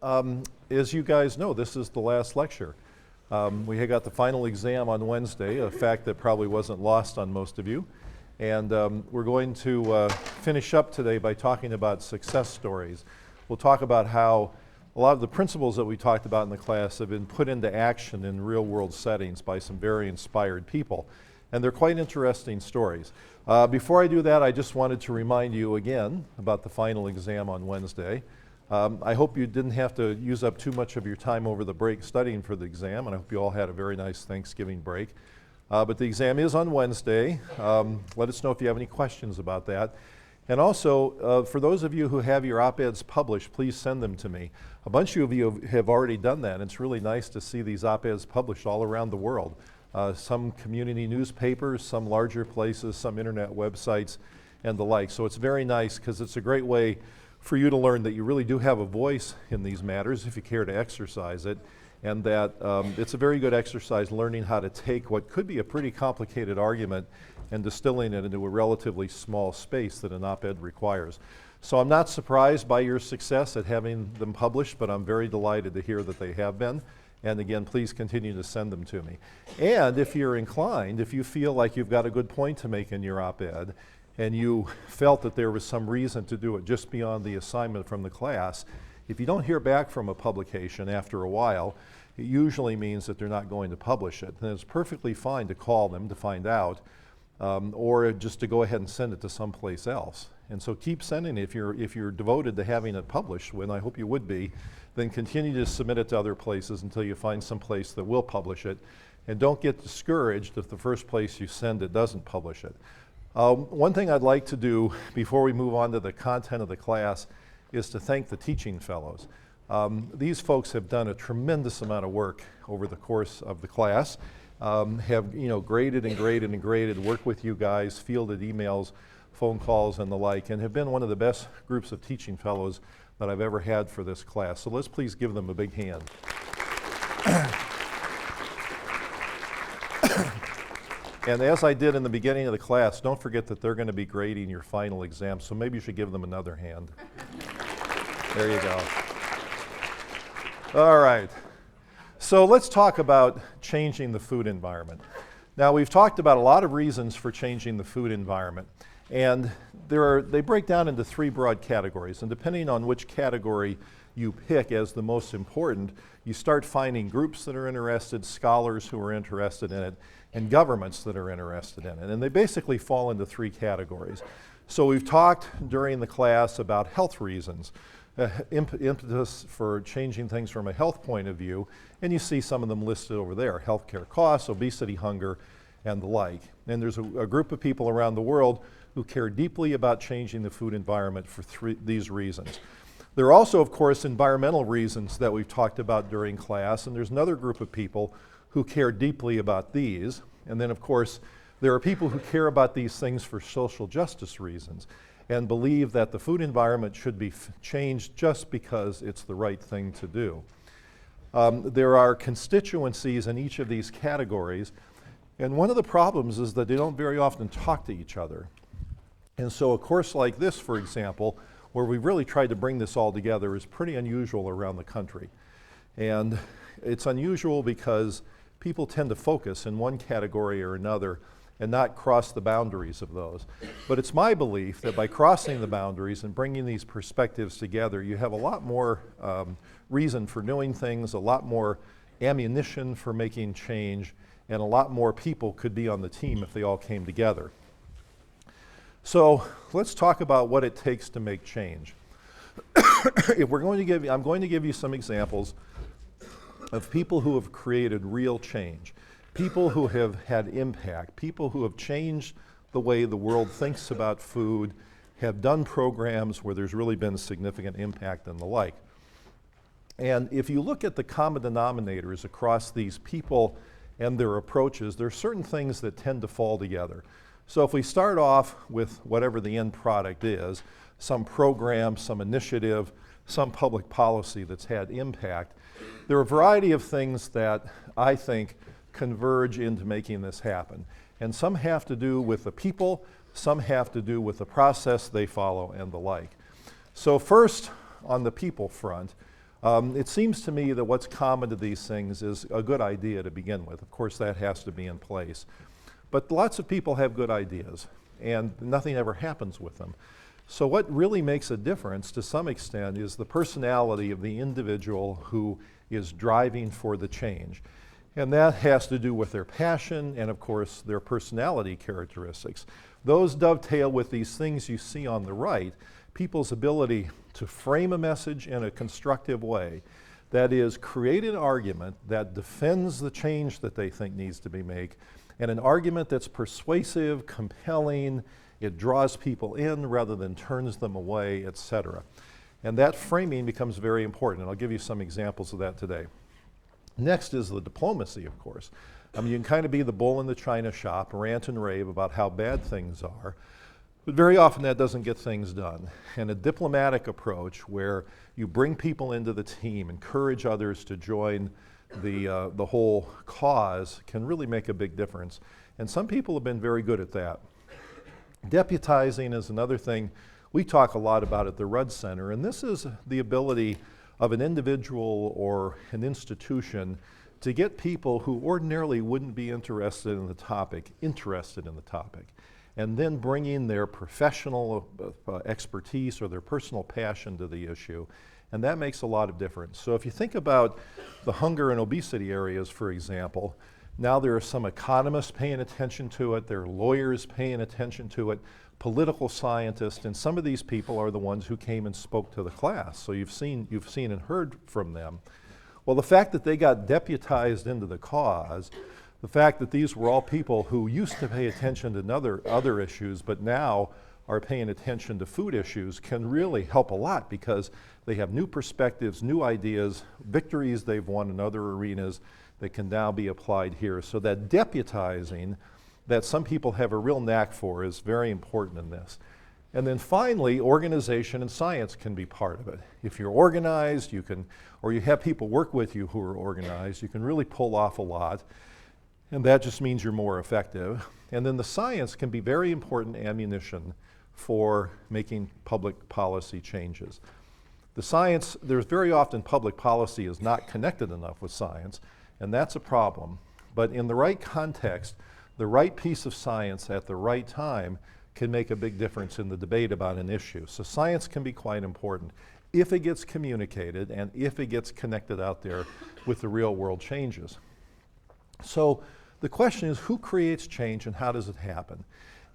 As you guys know, this is the last lecture. We had got the final exam on Wednesday, a fact that probably wasn't lost on most of you. And we're going to finish up today by talking about success stories. We'll talk about how a lot of the principles that we talked about in the class have been put into action in real-world settings by some very inspired people. And they're quite interesting stories. Before I do that, I just wanted to remind you again about the final exam on Wednesday. I hope you didn't have to use up too much of your time over the break studying for the exam, and I hope you all had a very nice Thanksgiving break. But the exam is on Wednesday. Let us know if you have any questions about that. And also, for those of you who have your op-eds published, please send them to me. A bunch of you have already done that, and it's really nice to see these op-eds published all around the world. Some community newspapers, some larger places, some internet websites, and the like. So it's very nice because it's a great way for you to learn that you really do have a voice in these matters if you care to exercise it, and that it's a very good exercise learning how to take what could be a pretty complicated argument and distilling it into a relatively small space that an op-ed requires. So I'm not surprised by your success at having them published, but I'm very delighted to hear that they have been. And again, please continue to send them to me. And if you're inclined, if you feel like you've got a good point to make in your op-ed, and you felt that there was some reason to do it just beyond the assignment from the class, if you don't hear back from a publication after a while, it usually means that they're not going to publish it. And it's perfectly fine to call them to find out, or just to go ahead and send it to someplace else. And so keep sending it. If you're devoted to having it published, when I hope you would be, then continue to submit it to other places until you find some place that will publish it. And don't get discouraged if the first place you send it doesn't publish it. One thing I'd like to do before we move on to the content of the class is to thank the teaching fellows. These folks have done a tremendous amount of work over the course of the class, have graded and graded and graded, worked with you guys, fielded emails, phone calls and the like, and have been one of the best groups of teaching fellows that I've ever had for this class. So let's please give them a big hand. And as I did in the beginning of the class, don't forget that they're going to be grading your final exam, so maybe you should give them another hand. There you go. All right. So let's talk about changing the food environment. Now, we've talked about a lot of reasons for changing the food environment, and they break down into three broad categories, and depending on which category you pick as the most important, you start finding groups that are interested, scholars who are interested in it, and governments that are interested in it. And they basically fall into three categories. So we've talked during the class about health reasons, impetus for changing things from a health point of view, and you see some of them listed over there: healthcare costs, obesity, hunger, and the like. And there's a group of people around the world who care deeply about changing the food environment for these reasons. There are also, of course, environmental reasons that we've talked about during class, and there's another group of people who care deeply about these. And then, of course, there are people who care about these things for social justice reasons and believe that the food environment should be changed just because it's the right thing to do. There are constituencies in each of these categories, and one of the problems is that they don't very often talk to each other. And so a course like this, for example, where we really tried to bring this all together, is pretty unusual around the country. And it's unusual because people tend to focus in one category or another and not cross the boundaries of those. But it's my belief that by crossing the boundaries and bringing these perspectives together, you have a lot more reason for doing things, a lot more ammunition for making change, and a lot more people could be on the team if they all came together. So let's talk about what it takes to make change. I'm going to give you some examples of people who have created real change, people who have had impact, people who have changed the way the world thinks about food, have done programs where there's really been significant impact and the like. And if you look at the common denominators across these people and their approaches, there are certain things that tend to fall together. So if we start off with whatever the end product is, some program, some initiative, some public policy that's had impact, there are a variety of things that I think converge into making this happen. And some have to do with the people, some have to do with the process they follow and the like. So first, on the people front, It seems to me that what's common to these things is a good idea to begin with. Of course, that has to be in place. But lots of people have good ideas, and nothing ever happens with them. So what really makes a difference to some extent is the personality of the individual who is driving for the change. And that has to do with their passion and, of course, their personality characteristics. Those dovetail with these things you see on the right, people's ability to frame a message in a constructive way. That is, create an argument that defends the change that they think needs to be made, and an argument that's persuasive, compelling, it draws people in rather than turns them away, etc. And that framing becomes very important, and I'll give you some examples of that today. Next is the diplomacy, of course. I mean, you can kind of be the bull in the china shop, rant and rave about how bad things are, but very often that doesn't get things done. And a diplomatic approach where you bring people into the team, encourage others to join the whole cause can really make a big difference. And some people have been very good at that. Deputizing is another thing we talk a lot about at the Rudd Center, and this is the ability of an individual or an institution to get people who ordinarily wouldn't be interested in the topic, and then bringing their professional expertise or their personal passion to the issue. And that makes a lot of difference. So if you think about the hunger and obesity areas, for example, now there are some economists paying attention to it, there are lawyers paying attention to it, political scientists, and some of these people are the ones who came and spoke to the class. So you've seen and heard from them. Well, the fact that they got deputized into the cause, the fact that these were all people who used to pay attention to other issues, but now are paying attention to food issues can really help a lot because they have new perspectives, new ideas, victories they've won in other arenas that can now be applied here. So that deputizing that some people have a real knack for is very important in this. And then finally, organization and science can be part of it. If you're organized, you can, or you have people work with you who are organized, you can really pull off a lot. And that just means you're more effective. And then the science can be very important ammunition for making public policy changes. The science, there's very often public policy is not connected enough with science, and that's a problem. But in the right context, the right piece of science at the right time can make a big difference in the debate about an issue. So science can be quite important if it gets communicated and if it gets connected out there with the real world changes. So the question is, who creates change and how does it happen?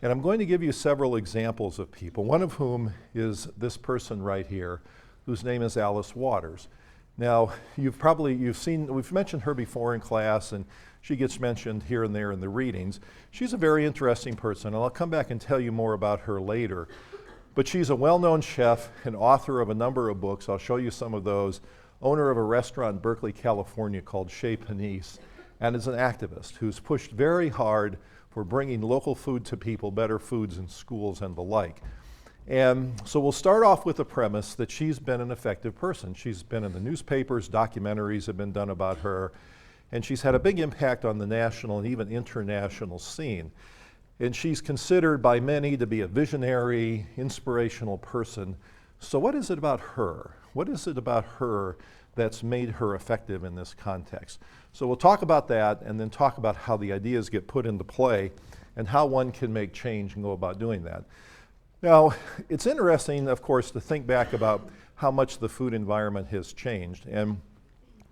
And I'm going to give you several examples of people, one of whom is this person right here, whose name is Alice Waters. Now, we've mentioned her before in class, and she gets mentioned here and there in the readings. She's a very interesting person, and I'll come back and tell you more about her later. But she's a well-known chef and author of a number of books. I'll show you some of those. Owner of a restaurant in Berkeley, California called Chez Panisse, and is an activist who's pushed very hard for bringing local food to people, better foods in schools and the like. And so we'll start off with the premise that she's been an effective person. She's been in the newspapers, documentaries have been done about her, and she's had a big impact on the national and even international scene. And she's considered by many to be a visionary, inspirational person. So what is it about her? What is it about her that's made her effective in this context? So we'll talk about that and then talk about how the ideas get put into play and how one can make change and go about doing that. Now, it's interesting, of course, to think back about how much the food environment has changed. And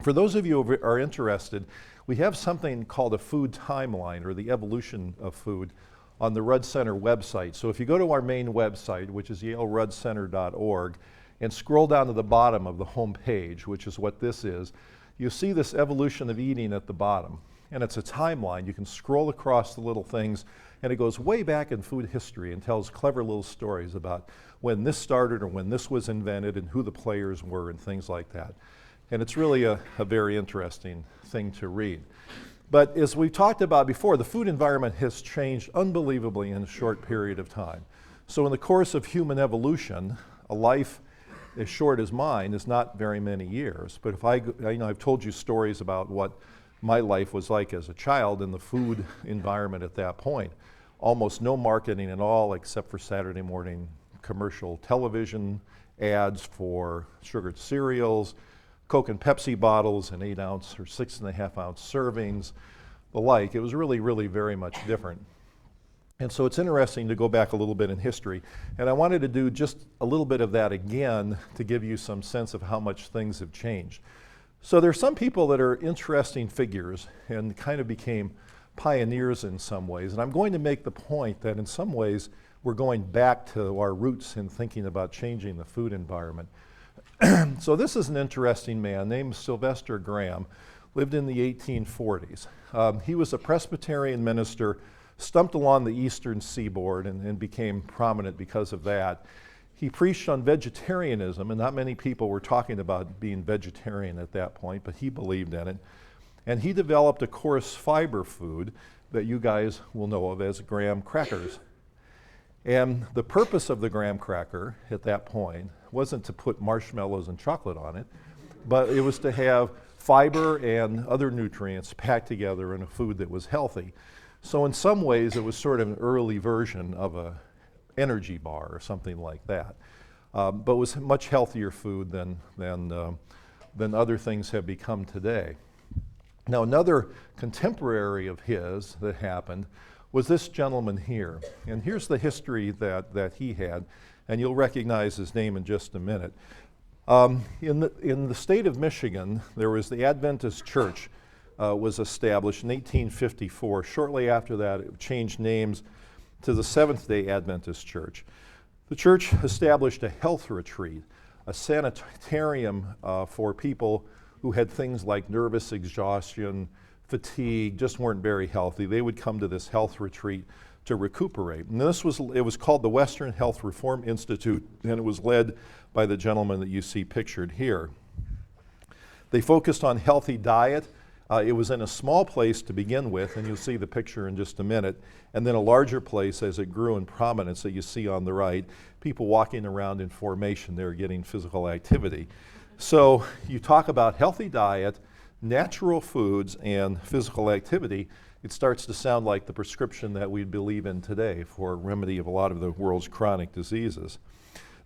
for those of you who are interested, we have something called a food timeline, or the evolution of food, on the Rudd Center website. So if you go to our main website, which is yaleruddcenter.org, and scroll down to the bottom of the home page, which is what this is, you see this evolution of eating at the bottom. And it's a timeline. You can scroll across the little things, and it goes way back in food history and tells clever little stories about when this started or when this was invented and who the players were and things like that. And it's really a very interesting thing to read. But as we talked about before, the food environment has changed unbelievably in a short period of time. So in the course of human evolution, a life as short as mine is not very many years. But if I've told you stories about what my life was like as a child in the food environment at that point. Almost no marketing at all except for Saturday morning commercial television ads for sugared cereals, Coke and Pepsi bottles in 8-ounce or 6.5-ounce servings, the like. It was really, really very much different. And so it's interesting to go back a little bit in history. And I wanted to do just a little bit of that again to give you some sense of how much things have changed. So there's some people that are interesting figures and kind of became pioneers in some ways. And I'm going to make the point that in some ways we're going back to our roots in thinking about changing the food environment. So this is an interesting man named Sylvester Graham, lived in the 1840s. He was a Presbyterian minister, stumped along the eastern seaboard and became prominent because of that. He preached on vegetarianism, and not many people were talking about being vegetarian at that point, but he believed in it. And he developed a coarse fiber food that you guys will know of as graham crackers. And the purpose of the graham cracker at that point wasn't to put marshmallows and chocolate on it, but it was to have fiber and other nutrients packed together in a food that was healthy. So in some ways, it was sort of an early version of an energy bar or something like that, but was much healthier food than other things have become today. Now, another contemporary of his that happened was this gentleman here. And here's the history that he had, and you'll recognize his name in just a minute. In the state of Michigan, there was the Adventist Church was established in 1854. Shortly after that, it changed names to the Seventh-day Adventist Church. The church established a health retreat, a sanitarium for people who had things like nervous exhaustion, fatigue, just weren't very healthy. They would come to this health retreat to recuperate. And it was called the Western Health Reform Institute, and it was led by the gentleman that you see pictured here. They focused on healthy diet. It was in a small place to begin with, and you'll see the picture in just a minute, and then a larger place as it grew in prominence that you see on the right, people walking around in formation there getting physical activity. So you talk about healthy diet, natural foods, and physical activity, it starts to sound like the prescription that we believe in today for remedy of a lot of the world's chronic diseases.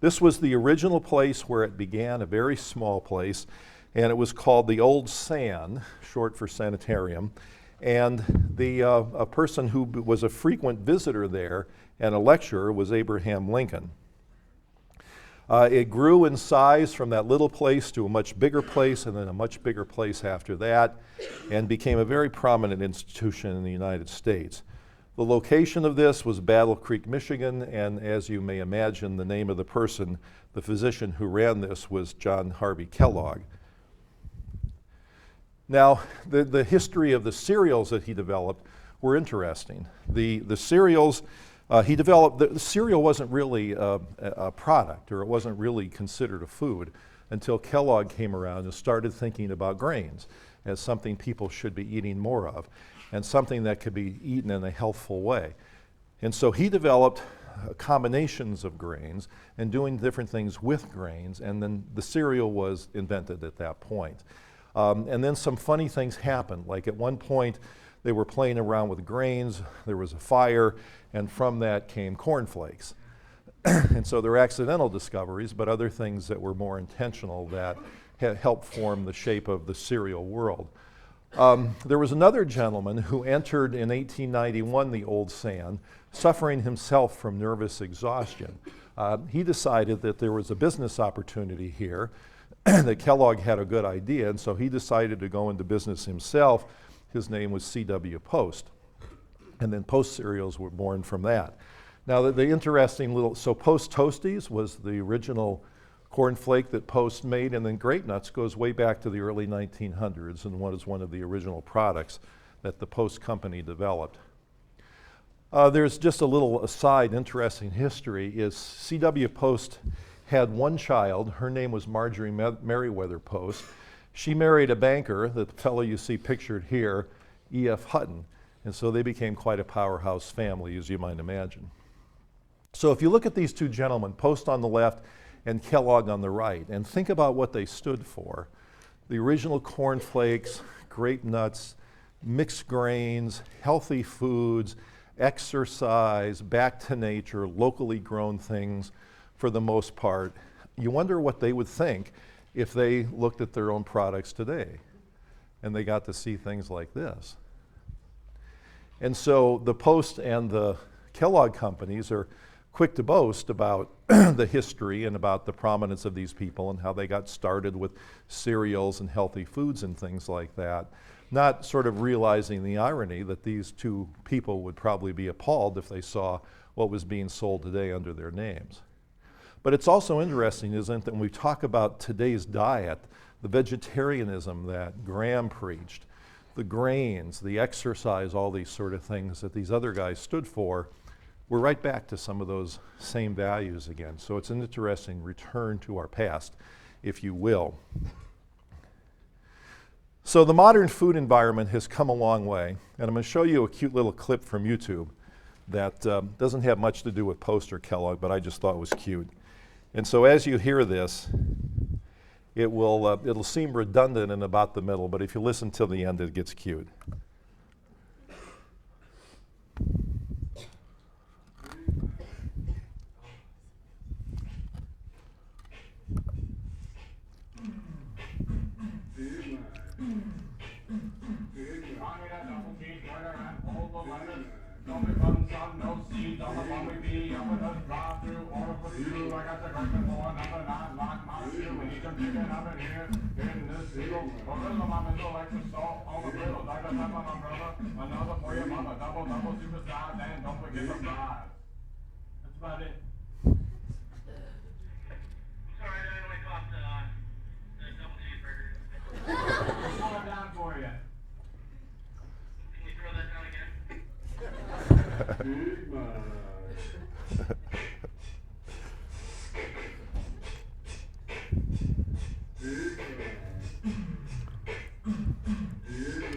This was the original place where it began, a very small place, and it was called the Old San, short for sanitarium. And a person who was a frequent visitor there and a lecturer was Abraham Lincoln. It grew in size from that little place to a much bigger place, and then a much bigger place after that, and became a very prominent institution in the United States. The location of this was Battle Creek, Michigan, and as you may imagine, the name of the person, the physician who ran this, was John Harvey Kellogg. Now, the history of the cereals that he developed were interesting. The cereals he developed, the cereal wasn't really a product, or it wasn't really considered a food until Kellogg came around and started thinking about grains as something people should be eating more of, and something that could be eaten in a healthful way. And so he developed combinations of grains and doing different things with grains, and then the cereal was invented at that point. And then some funny things happened, like at one point they were playing around with grains, there was a fire, and from that came cornflakes. And so there were accidental discoveries, but other things that were more intentional that helped form the shape of the cereal world. There was another gentleman who entered in 1891 the Old San, suffering himself from nervous exhaustion. He decided that there was a business opportunity here, that Kellogg had a good idea, and so he decided to go into business himself. His name was C.W. Post, and then Post cereals were born from that. Now the interesting so Post Toasties was the original cornflake that Post made, and then Grape Nuts goes way back to the early 1900s and was one of the original products that the Post company developed. There's just a little aside, interesting history, is C.W. Post had one child. Her name was Marjorie Merriweather Post. She married a banker, the fellow you see pictured here, E.F. Hutton, and so they became quite a powerhouse family, as you might imagine. So if you look at these two gentlemen, Post on the left and Kellogg on the right, and think about what they stood for. The original cornflakes, Grape Nuts, mixed grains, healthy foods, exercise, back to nature, locally grown things for the most part. You wonder what they would think if they looked at their own products today and they got to see things like this. And so the Post and the Kellogg companies are quick to boast about the history and about the prominence of these people and how they got started with cereals and healthy foods and things like that, not sort of realizing the irony that these two people would probably be appalled if they saw what was being sold today under their names. But it's also interesting, isn't it, that when we talk about today's diet, the vegetarianism that Graham preached, the grains, the exercise, all these sort of things that these other guys stood for, we're right back to some of those same values again. So it's an interesting return to our past, if you will. So the modern food environment has come a long way, and I'm going to show you a cute little clip from YouTube that doesn't have much to do with Post or Kellogg, but I just thought it was cute. And so as you hear this, it'll seem redundant in about the middle, but if you listen till the end, it gets cute. Another for your mama, double, supersize, and don't forget the fries. That's about it. Sorry, I didn't wake up the double cheeseburger. We'll slow it down for you. Can you throw that down again? Big much.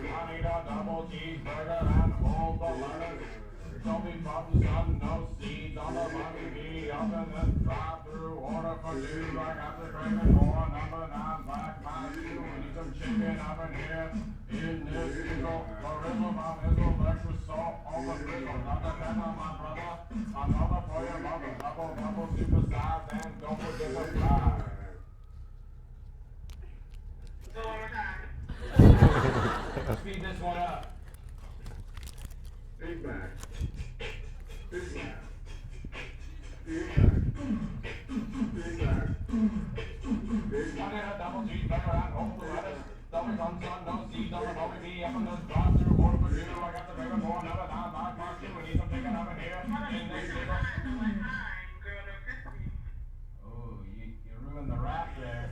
I need a double cheeseburger and hold the lettuce. Don't be from the sun, no seeds on the buggy bee. Up in the drive-thru, order for two. I got the craving for number 9 black my stew. We need some chicken up in here. In this pickle, Marilla, my mizzle, extra salt on the griddle. Not the pen on my brother. Another for your mother. Double, supersize, and don't forget the fries. So one more time. Speed this one up. Big Mac. Big Mac. Big Mac. Big Mac. Big Mac. I got a double cheeseburger and hold the lettuce. Double sun, no seeds on the bobby bee. Up in the drive-thru, order for two. I got the bacon for another 9 black my stew. We need some chicken up in here. In this table. Oh, you ruined the rap there.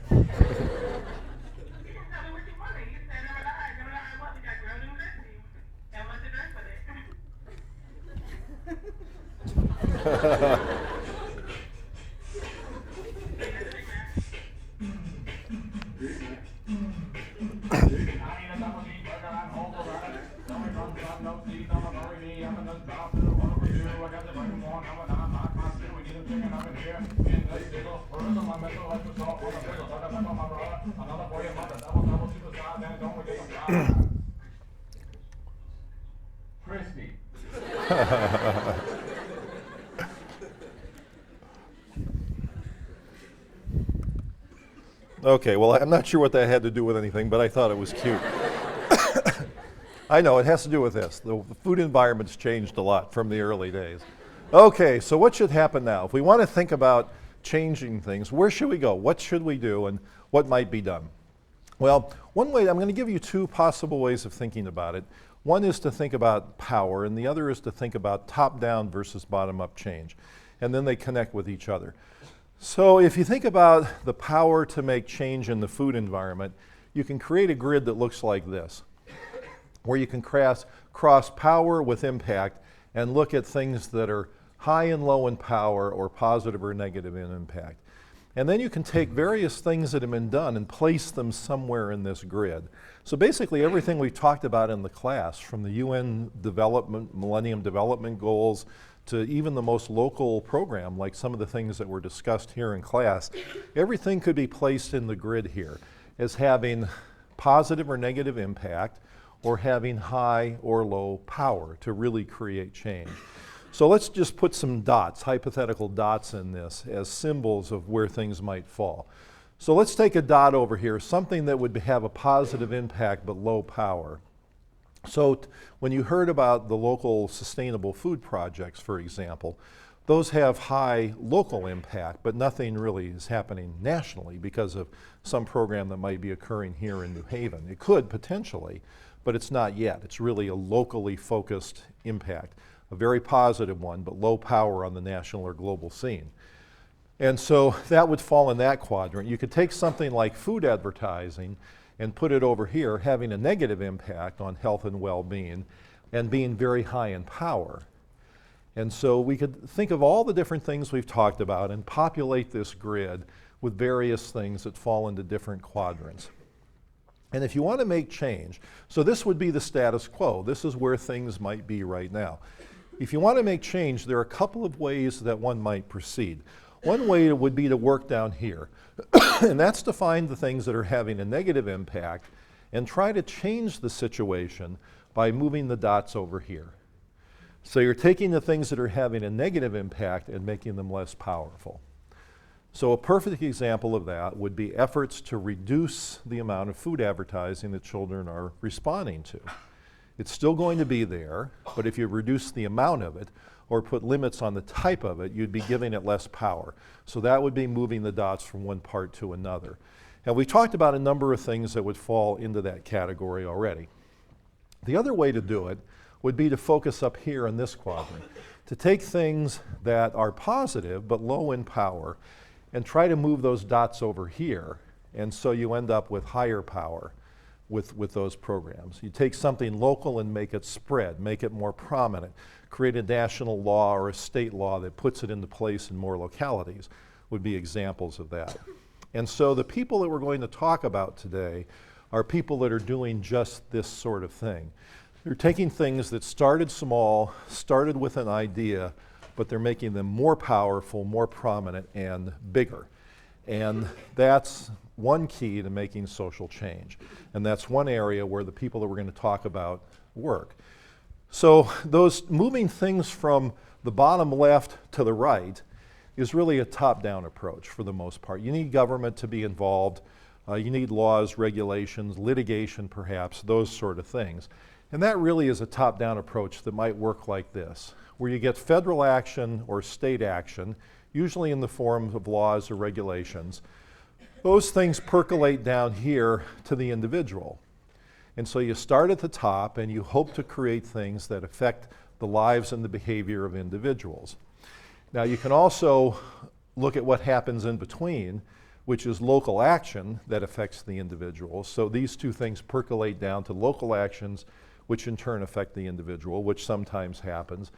Crispy. Okay, well, I'm not sure what that had to do with anything, but I thought it was cute. I know, it has to do with this. The food environment's changed a lot from the early days. Okay, so what should happen now? If we want to think about changing things, where should we go? What should we do, and what might be done? Well, one way, I'm going to give you two possible ways of thinking about it. One is to think about power, and the other is to think about top-down versus bottom-up change. And then they connect with each other. So if you think about the power to make change in the food environment, you can create a grid that looks like this, where you can cross power with impact and look at things that are high and low in power or positive or negative in impact. And then you can take various things that have been done and place them somewhere in this grid. So basically everything we talked about in the class, from the UN Millennium Development Goals to even the most local program, like some of the things that were discussed here in class, everything could be placed in the grid here as having positive or negative impact or having high or low power to really create change. So let's just put some dots, hypothetical dots in this as symbols of where things might fall. So let's take a dot over here, something that would have a positive impact but low power. So when you heard about the local sustainable food projects, for example, those have high local impact, but nothing really is happening nationally because of some program that might be occurring here in New Haven. It could potentially, but it's not yet. It's really a locally focused impact, a very positive one, but low power on the national or global scene. And so that would fall in that quadrant. You could take something like food advertising and put it over here, having a negative impact on health and well-being and being very high in power. And so we could think of all the different things we've talked about and populate this grid with various things that fall into different quadrants. And if you want to make change, so this would be the status quo. This is where things might be right now. If you want to make change, there are a couple of ways that one might proceed. One way would be to work down here, and that's to find the things that are having a negative impact and try to change the situation by moving the dots over here. So you're taking the things that are having a negative impact and making them less powerful. So a perfect example of that would be efforts to reduce the amount of food advertising that children are responding to. It's still going to be there, but if you reduce the amount of it or put limits on the type of it, you'd be giving it less power. So that would be moving the dots from one part to another. And we talked about a number of things that would fall into that category already. The other way to do it would be to focus up here in this quadrant, to take things that are positive but low in power and try to move those dots over here, and so you end up with higher power with those programs. You take something local and make it spread, make it more prominent, create a national law or a state law that puts it into place in more localities would be examples of that. And so the people that we're going to talk about today are people that are doing just this sort of thing. They're taking things that started small, started with an idea, but they're making them more powerful, more prominent, and bigger. And that's one key to making social change. And that's one area where the people that we're going to talk about work. So those moving things from the bottom left to the right is really a top-down approach for the most part. You need government to be involved. You need laws, regulations, litigation perhaps, those sort of things. And that really is a top-down approach that might work like this, where you get federal action or state action, usually in the form of laws or regulations. Those things percolate down here to the individual. And so you start at the top and you hope to create things that affect the lives and the behavior of individuals. Now you can also look at what happens in between, which is local action that affects the individual. So these two things percolate down to local actions, which in turn affect the individual, which sometimes happens.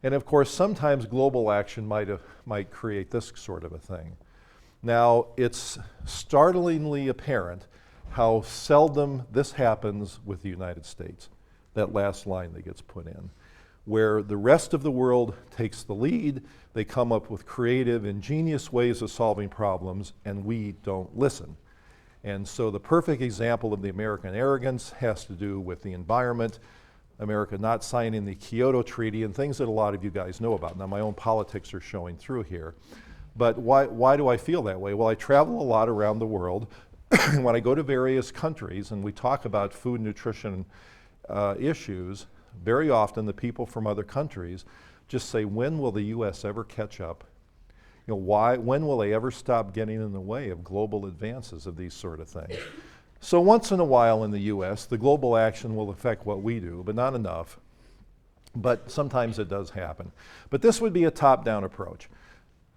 And of course, sometimes global action might create this sort of a thing. Now, it's startlingly apparent how seldom this happens with the United States, that last line that gets put in, where the rest of the world takes the lead, they come up with creative, ingenious ways of solving problems, and we don't listen. And so the perfect example of the American arrogance has to do with the environment, America not signing the Kyoto Treaty, and things that a lot of you guys know about. Now, my own politics are showing through here. But why do I feel that way? Well, I travel a lot around the world. When I go to various countries and we talk about food nutrition issues, very often the people from other countries just say, when will the US ever catch up? You know, when will they ever stop getting in the way of global advances of these sort of things? So once in a while in the US, the global action will affect what we do, but not enough. But sometimes it does happen. But this would be a top-down approach.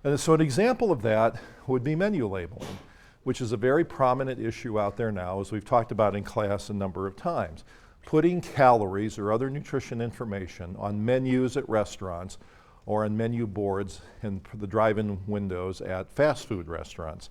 And so an example of that would be menu labeling, which is a very prominent issue out there now, as we've talked about in class a number of times. Putting calories or other nutrition information on menus at restaurants or on menu boards in the drive-in windows at fast food restaurants.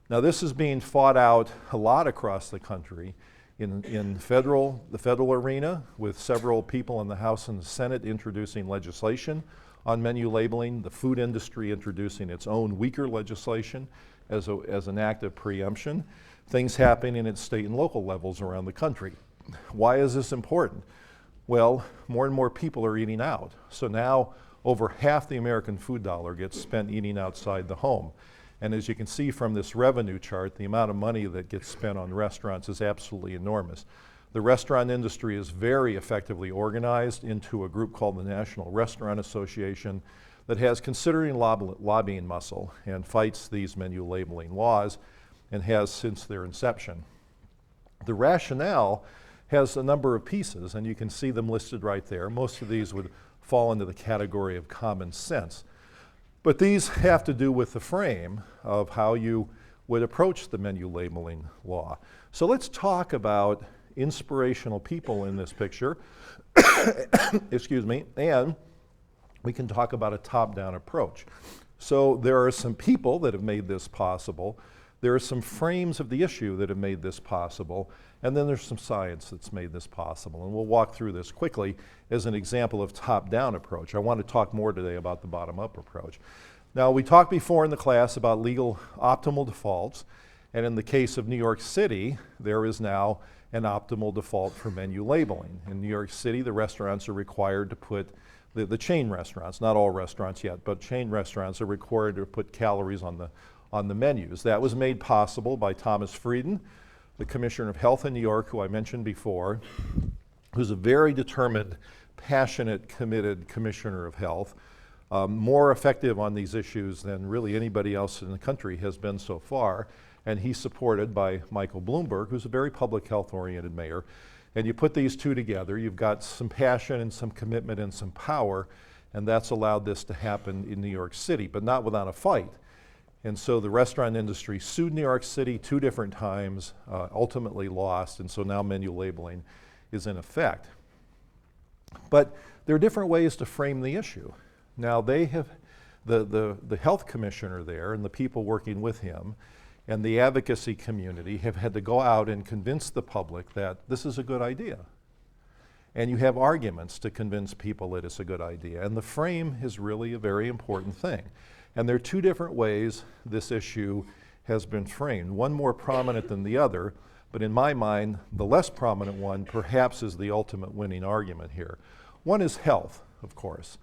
Now this is being fought out a lot across the country in the federal arena, with several people in the House and the Senate introducing legislation on menu labeling, the food industry introducing its own weaker legislation as an act of preemption, things happening at state and local levels around the country. Why is this important? Well, more and more people are eating out. So now over half the American food dollar gets spent eating outside the home. And as you can see from this revenue chart, the amount of money that gets spent on restaurants is absolutely enormous. The restaurant industry is very effectively organized into a group called the National Restaurant Association that has considerable lobbying muscle and fights these menu labeling laws and has since their inception. The rationale has a number of pieces, and you can see them listed right there. Most of these would fall into the category of common sense. But these have to do with the frame of how you would approach the menu labeling law. So let's talk about inspirational people in this picture, excuse me, and we can talk about a top-down approach. So there are some people that have made this possible. There are some frames of the issue that have made this possible, and then there's some science that's made this possible. And we'll walk through this quickly as an example of top-down approach. I want to talk more today about the bottom-up approach. Now, we talked before in the class about legal optimal defaults, and in the case of New York City, there is now an optimal default for menu labeling. In New York City, the restaurants are required to put the chain restaurants, not all restaurants yet, but chain restaurants are required to put calories on the menus. That was made possible by Thomas Frieden, the Commissioner of Health in New York, who I mentioned before, who's a very determined, passionate, committed Commissioner of Health, more effective on these issues than really anybody else in the country has been so far. And he's supported by Michael Bloomberg, who's a very public health-oriented mayor. And you put these two together, you've got some passion and some commitment and some power, and that's allowed this to happen in New York City, but not without a fight. And so the restaurant industry sued New York City 2 different times, ultimately lost, and so now menu labeling is in effect. But there are different ways to frame the issue. Now they have, the health commissioner there and the people working with him and the advocacy community have had to go out and convince the public that this is a good idea. And you have arguments to convince people that it's a good idea. And the frame is really a very important thing. And there are 2 different ways this issue has been framed, one more prominent than the other, but in my mind, the less prominent one perhaps is the ultimate winning argument here. One is health, of course.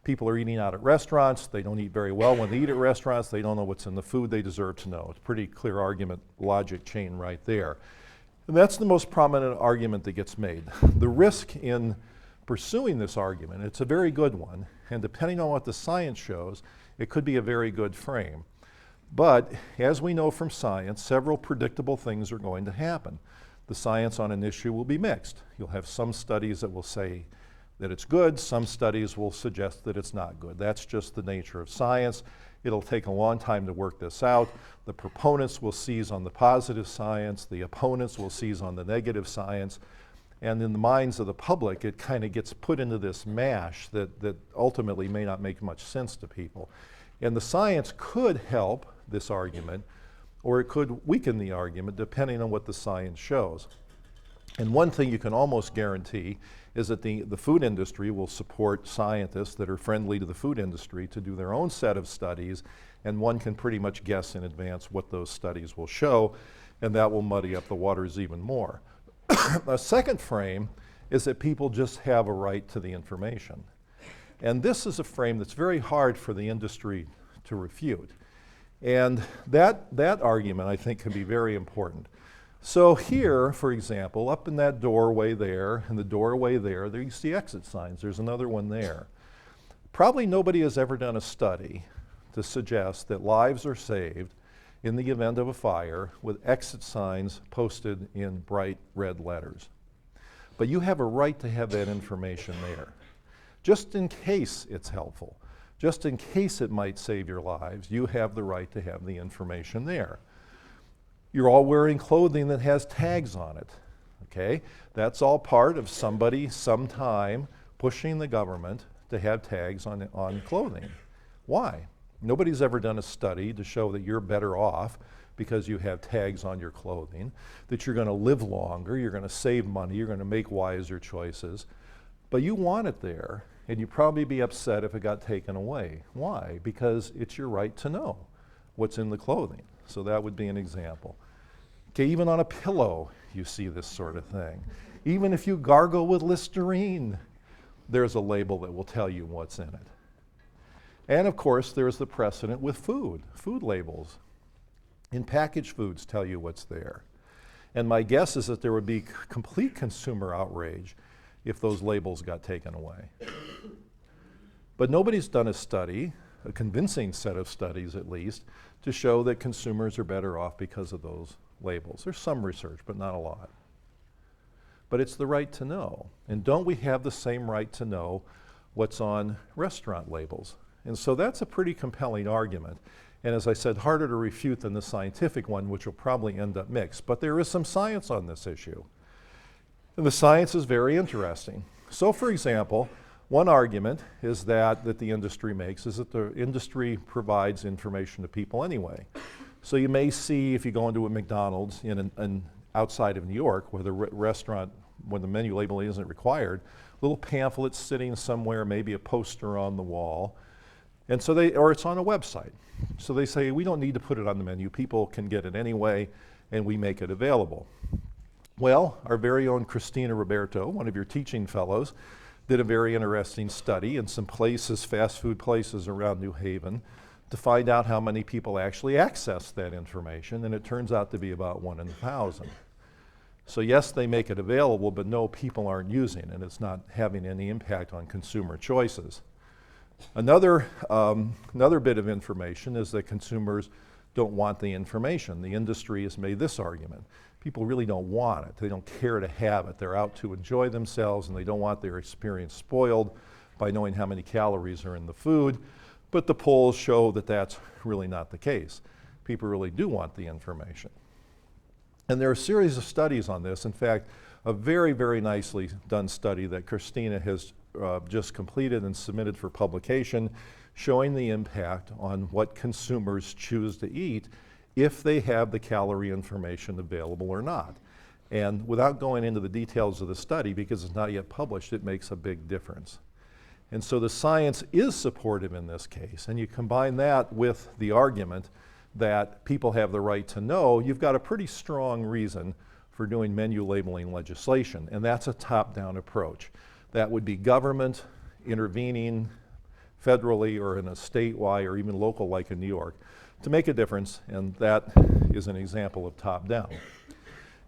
People are eating out at restaurants. They don't eat very well when they eat at restaurants. They don't know what's in the food. They deserve to know. It's a pretty clear argument, logic chain right there. And that's the most prominent argument that gets made. The risk in pursuing this argument, it's a very good one, and depending on what the science shows, it could be a very good frame. But as we know from science, several predictable things are going to happen. The science on an issue will be mixed. You'll have some studies that will say that it's good, some studies will suggest that it's not good. That's just the nature of science. It'll take a long time to work this out. The proponents will seize on the positive science, the opponents will seize on the negative science, and in the minds of the public, it kind of gets put into this mash that ultimately may not make much sense to people. And the science could help this argument, or it could weaken the argument depending on what the science shows. And one thing you can almost guarantee is that the food industry will support scientists that are friendly to the food industry to do their own set of studies, and one can pretty much guess in advance what those studies will show, and that will muddy up the waters even more. A second frame is that people just have a right to the information. And this is a frame that's very hard for the industry to refute. And that argument, I think, can be very important. So here, for example, up in that doorway there, and the doorway there you see exit signs. There's another one there. Probably nobody has ever done a study to suggest that lives are saved in the event of a fire with exit signs posted in bright red letters. But you have a right to have that information there. Just in case it's helpful, just in case it might save your lives, you have the right to have the information there. You're all wearing clothing that has tags on it, okay? That's all part of somebody, sometime, pushing the government to have tags on clothing. Why? Nobody's ever done a study to show that you're better off because you have tags on your clothing, that you're going to live longer, you're going to save money, you're going to make wiser choices. But you want it there, and you'd probably be upset if it got taken away. Why? Because it's your right to know what's in the clothing. So that would be an example. Okay, even on a pillow, you see this sort of thing. Even if you gargle with Listerine, there's a label that will tell you what's in it. And of course, there's the precedent with food labels. In packaged foods tell you what's there. And my guess is that there would be complete consumer outrage if those labels got taken away. But nobody's done a study, a convincing set of studies at least, to show that consumers are better off because of those labels. There's some research, but not a lot. But it's the right to know. And don't we have the same right to know what's on restaurant labels? And so that's a pretty compelling argument. And as I said, harder to refute than the scientific one, which will probably end up mixed. But there is some science on this issue. And the science is very interesting. So for example, one argument is that the industry makes is that the industry provides information to people anyway. So you may see, if you go into a McDonald's outside of New York, where the restaurant, when the menu labeling isn't required, little pamphlets sitting somewhere, maybe a poster on the wall, and so or it's on a website. So they say, we don't need to put it on the menu. People can get it anyway, and we make it available. Well, our very own Christina Roberto, one of your teaching fellows, did a very interesting study in some places, fast food places around New Haven, to find out how many people actually access that information, and it turns out to be about 1 in 1,000. So yes, they make it available, but no, people aren't using it, and it's not having any impact on consumer choices. Another bit of information is that consumers don't want the information. The industry has made this argument. People really don't want it. They don't care to have it. They're out to enjoy themselves, and they don't want their experience spoiled by knowing how many calories are in the food. But the polls show that that's really not the case. People really do want the information. And there are a series of studies on this. In fact, a very, very nicely done study that Christina has just completed and submitted for publication, showing the impact on what consumers choose to eat if they have the calorie information available or not. And without going into the details of the study, because it's not yet published, it makes a big difference. And so the science is supportive in this case, and you combine that with the argument that people have the right to know, you've got a pretty strong reason for doing menu labeling legislation, and that's a top-down approach. That would be government intervening federally or in a statewide or even local like in New York to make a difference, and that is an example of top-down.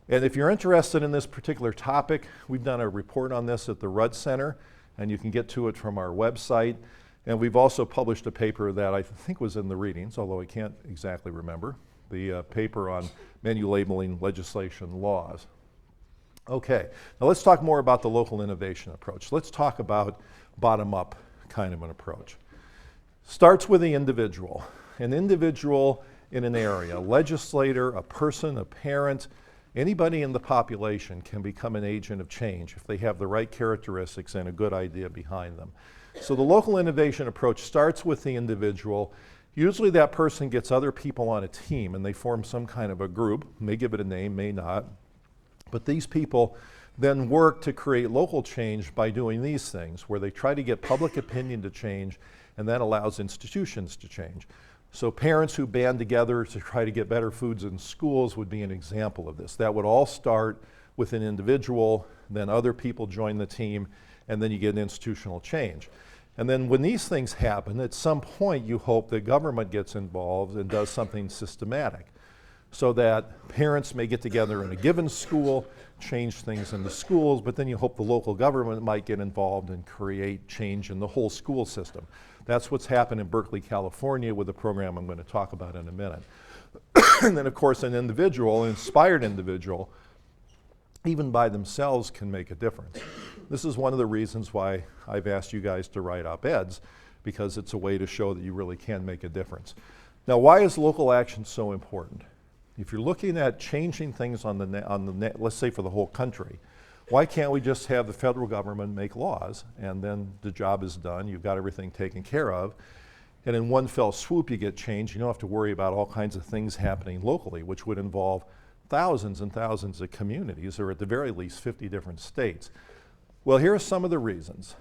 And if you're interested in this particular topic, we've done a report on this at the Rudd Center, and you can get to it from our website. And we've also published a paper that I think was in the readings, although I can't exactly remember, the paper on menu labeling legislation laws. Okay, now let's talk more about the local innovation approach. Let's talk about bottom-up kind of an approach. Starts with the individual. An individual in an area, a legislator, a person, a parent, anybody in the population can become an agent of change if they have the right characteristics and a good idea behind them. So the local innovation approach starts with the individual. Usually that person gets other people on a team and they form some kind of a group, may give it a name, may not. But these people then work to create local change by doing these things, where they try to get public opinion to change, and that allows institutions to change. So parents who band together to try to get better foods in schools would be an example of this. That would all start with an individual, then other people join the team, and then you get institutional change. And then when these things happen, at some point you hope that government gets involved and does something systematic, so that parents may get together in a given school, change things in the schools, but then you hope the local government might get involved and create change in the whole school system. That's what's happened in Berkeley, California with the program I'm going to talk about in a minute. And then of course an individual, an inspired individual, even by themselves can make a difference. This is one of the reasons why I've asked you guys to write op-eds, because it's a way to show that you really can make a difference. Now, why is local action so important? If you're looking at changing things on the net, let's say for the whole country, why can't we just have the federal government make laws and then the job is done, you've got everything taken care of, and in one fell swoop you get change, you don't have to worry about all kinds of things happening locally, which would involve thousands and thousands of communities, or at the very least 50 different states. Well, here are some of the reasons.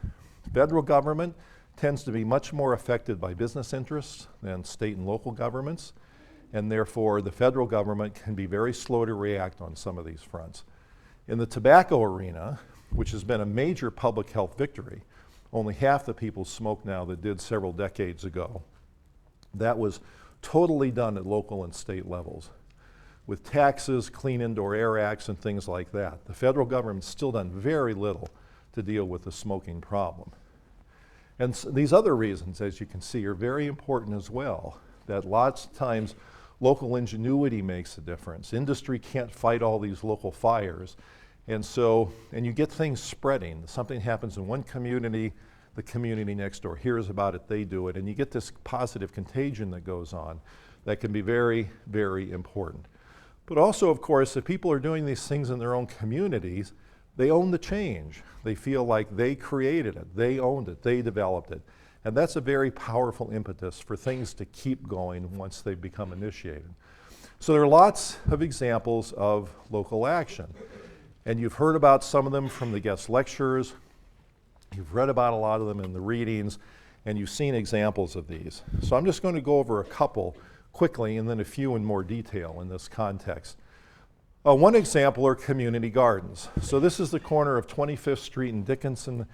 Federal government tends to be much more affected by business interests than state and local governments, and therefore the federal government can be very slow to react on some of these fronts. In the tobacco arena, which has been a major public health victory, Only half the people smoke now that did several decades ago. That was totally done at local and state levels with taxes, Clean Indoor Air Acts, and things like that. The federal government's still done very little to deal with the smoking problem. And these other reasons, as you can see, are very important as well, that lots of times local ingenuity makes a difference. Industry can't fight all these local fires. And you get things spreading. Something happens in one community, the community next door hears about it, they do it, and you get this positive contagion that goes on that can be very, very important. But also, of course, if people are doing these things in their own communities, they own the change. They feel like they created it, they owned it, they developed it. And that's a very powerful impetus for things to keep going once they've become initiated. So there are lots of examples of local action. And you've heard about some of them from the guest lectures. You've read about a lot of them in the readings, and you've seen examples of these. So I'm just going to go over a couple quickly and then a few in more detail in this context. One example are community gardens. So this is the corner of 25th Street and Dickinson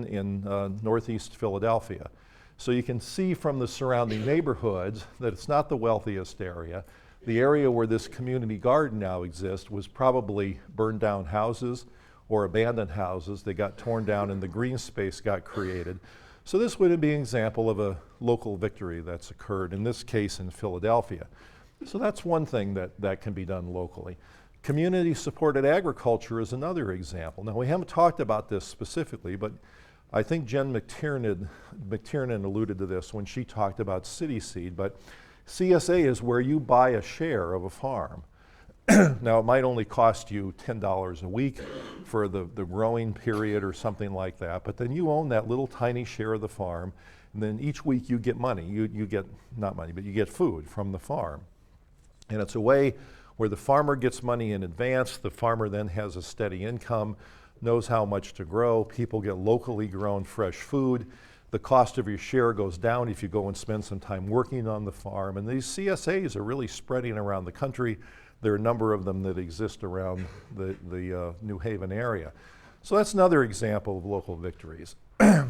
in northeast Philadelphia. So you can see from the surrounding neighborhoods that it's not the wealthiest area. The area where this community garden now exists was probably burned down houses or abandoned houses. They got torn down and the green space got created. So this would be an example of a local victory that's occurred, in this case in Philadelphia. So that's one thing that can be done locally. Community-supported agriculture is another example. Now, we haven't talked about this specifically, but I think Jen McTiernan alluded to this when she talked about City Seed, but CSA is where you buy a share of a farm. Now, it might only cost you $10 a week for the growing period or something like that, but then you own that little tiny share of the farm, and then each week you get money. You get, not money, but you get food from the farm. And it's a way where the farmer gets money in advance, the farmer then has a steady income, knows how much to grow, people get locally grown fresh food, the cost of your share goes down if you go and spend some time working on the farm, and these CSAs are really spreading around the country. There are a number of them that exist around the New Haven area. So that's another example of local victories.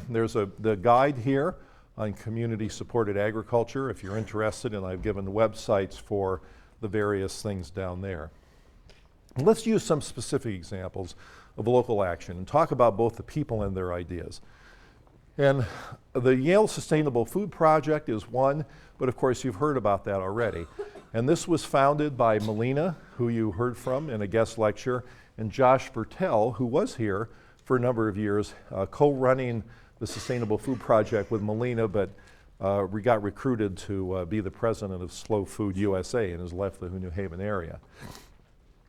There's the guide here on community-supported agriculture, if you're interested, and I've given websites for the various things down there. And let's use some specific examples of local action and talk about both the people and their ideas. And the Yale Sustainable Food Project is one, but of course you've heard about that already. And this was founded by Melina, who you heard from in a guest lecture, and Josh Vertel, who was here for a number of years, co-running the Sustainable Food Project with Melina, but got recruited to be the president of Slow Food USA and has left the New Haven area.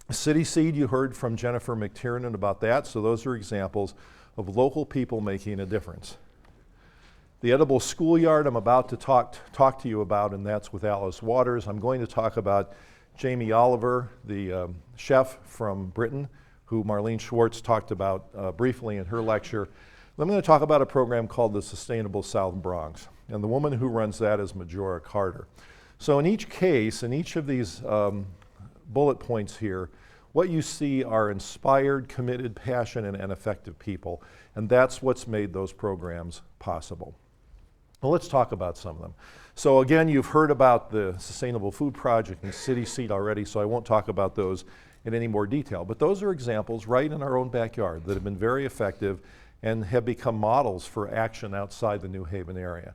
City Seed, you heard from Jennifer McTiernan about that, so those are examples of local people making a difference. The edible schoolyard I'm about to talk to you about, and that's with Alice Waters. I'm going to talk about Jamie Oliver, the chef from Britain, who Marlene Schwartz talked about briefly in her lecture. I'm going to talk about a program called the Sustainable South Bronx, and the woman who runs that is Majora Carter. So in each case, in each of these bullet points here, what you see are inspired, committed, passionate, and effective people, and that's what's made those programs possible. Well, let's talk about some of them. So again, you've heard about the Sustainable Food Project and City Seed already, so I won't talk about those in any more detail. But those are examples right in our own backyard that have been very effective and have become models for action outside the New Haven area.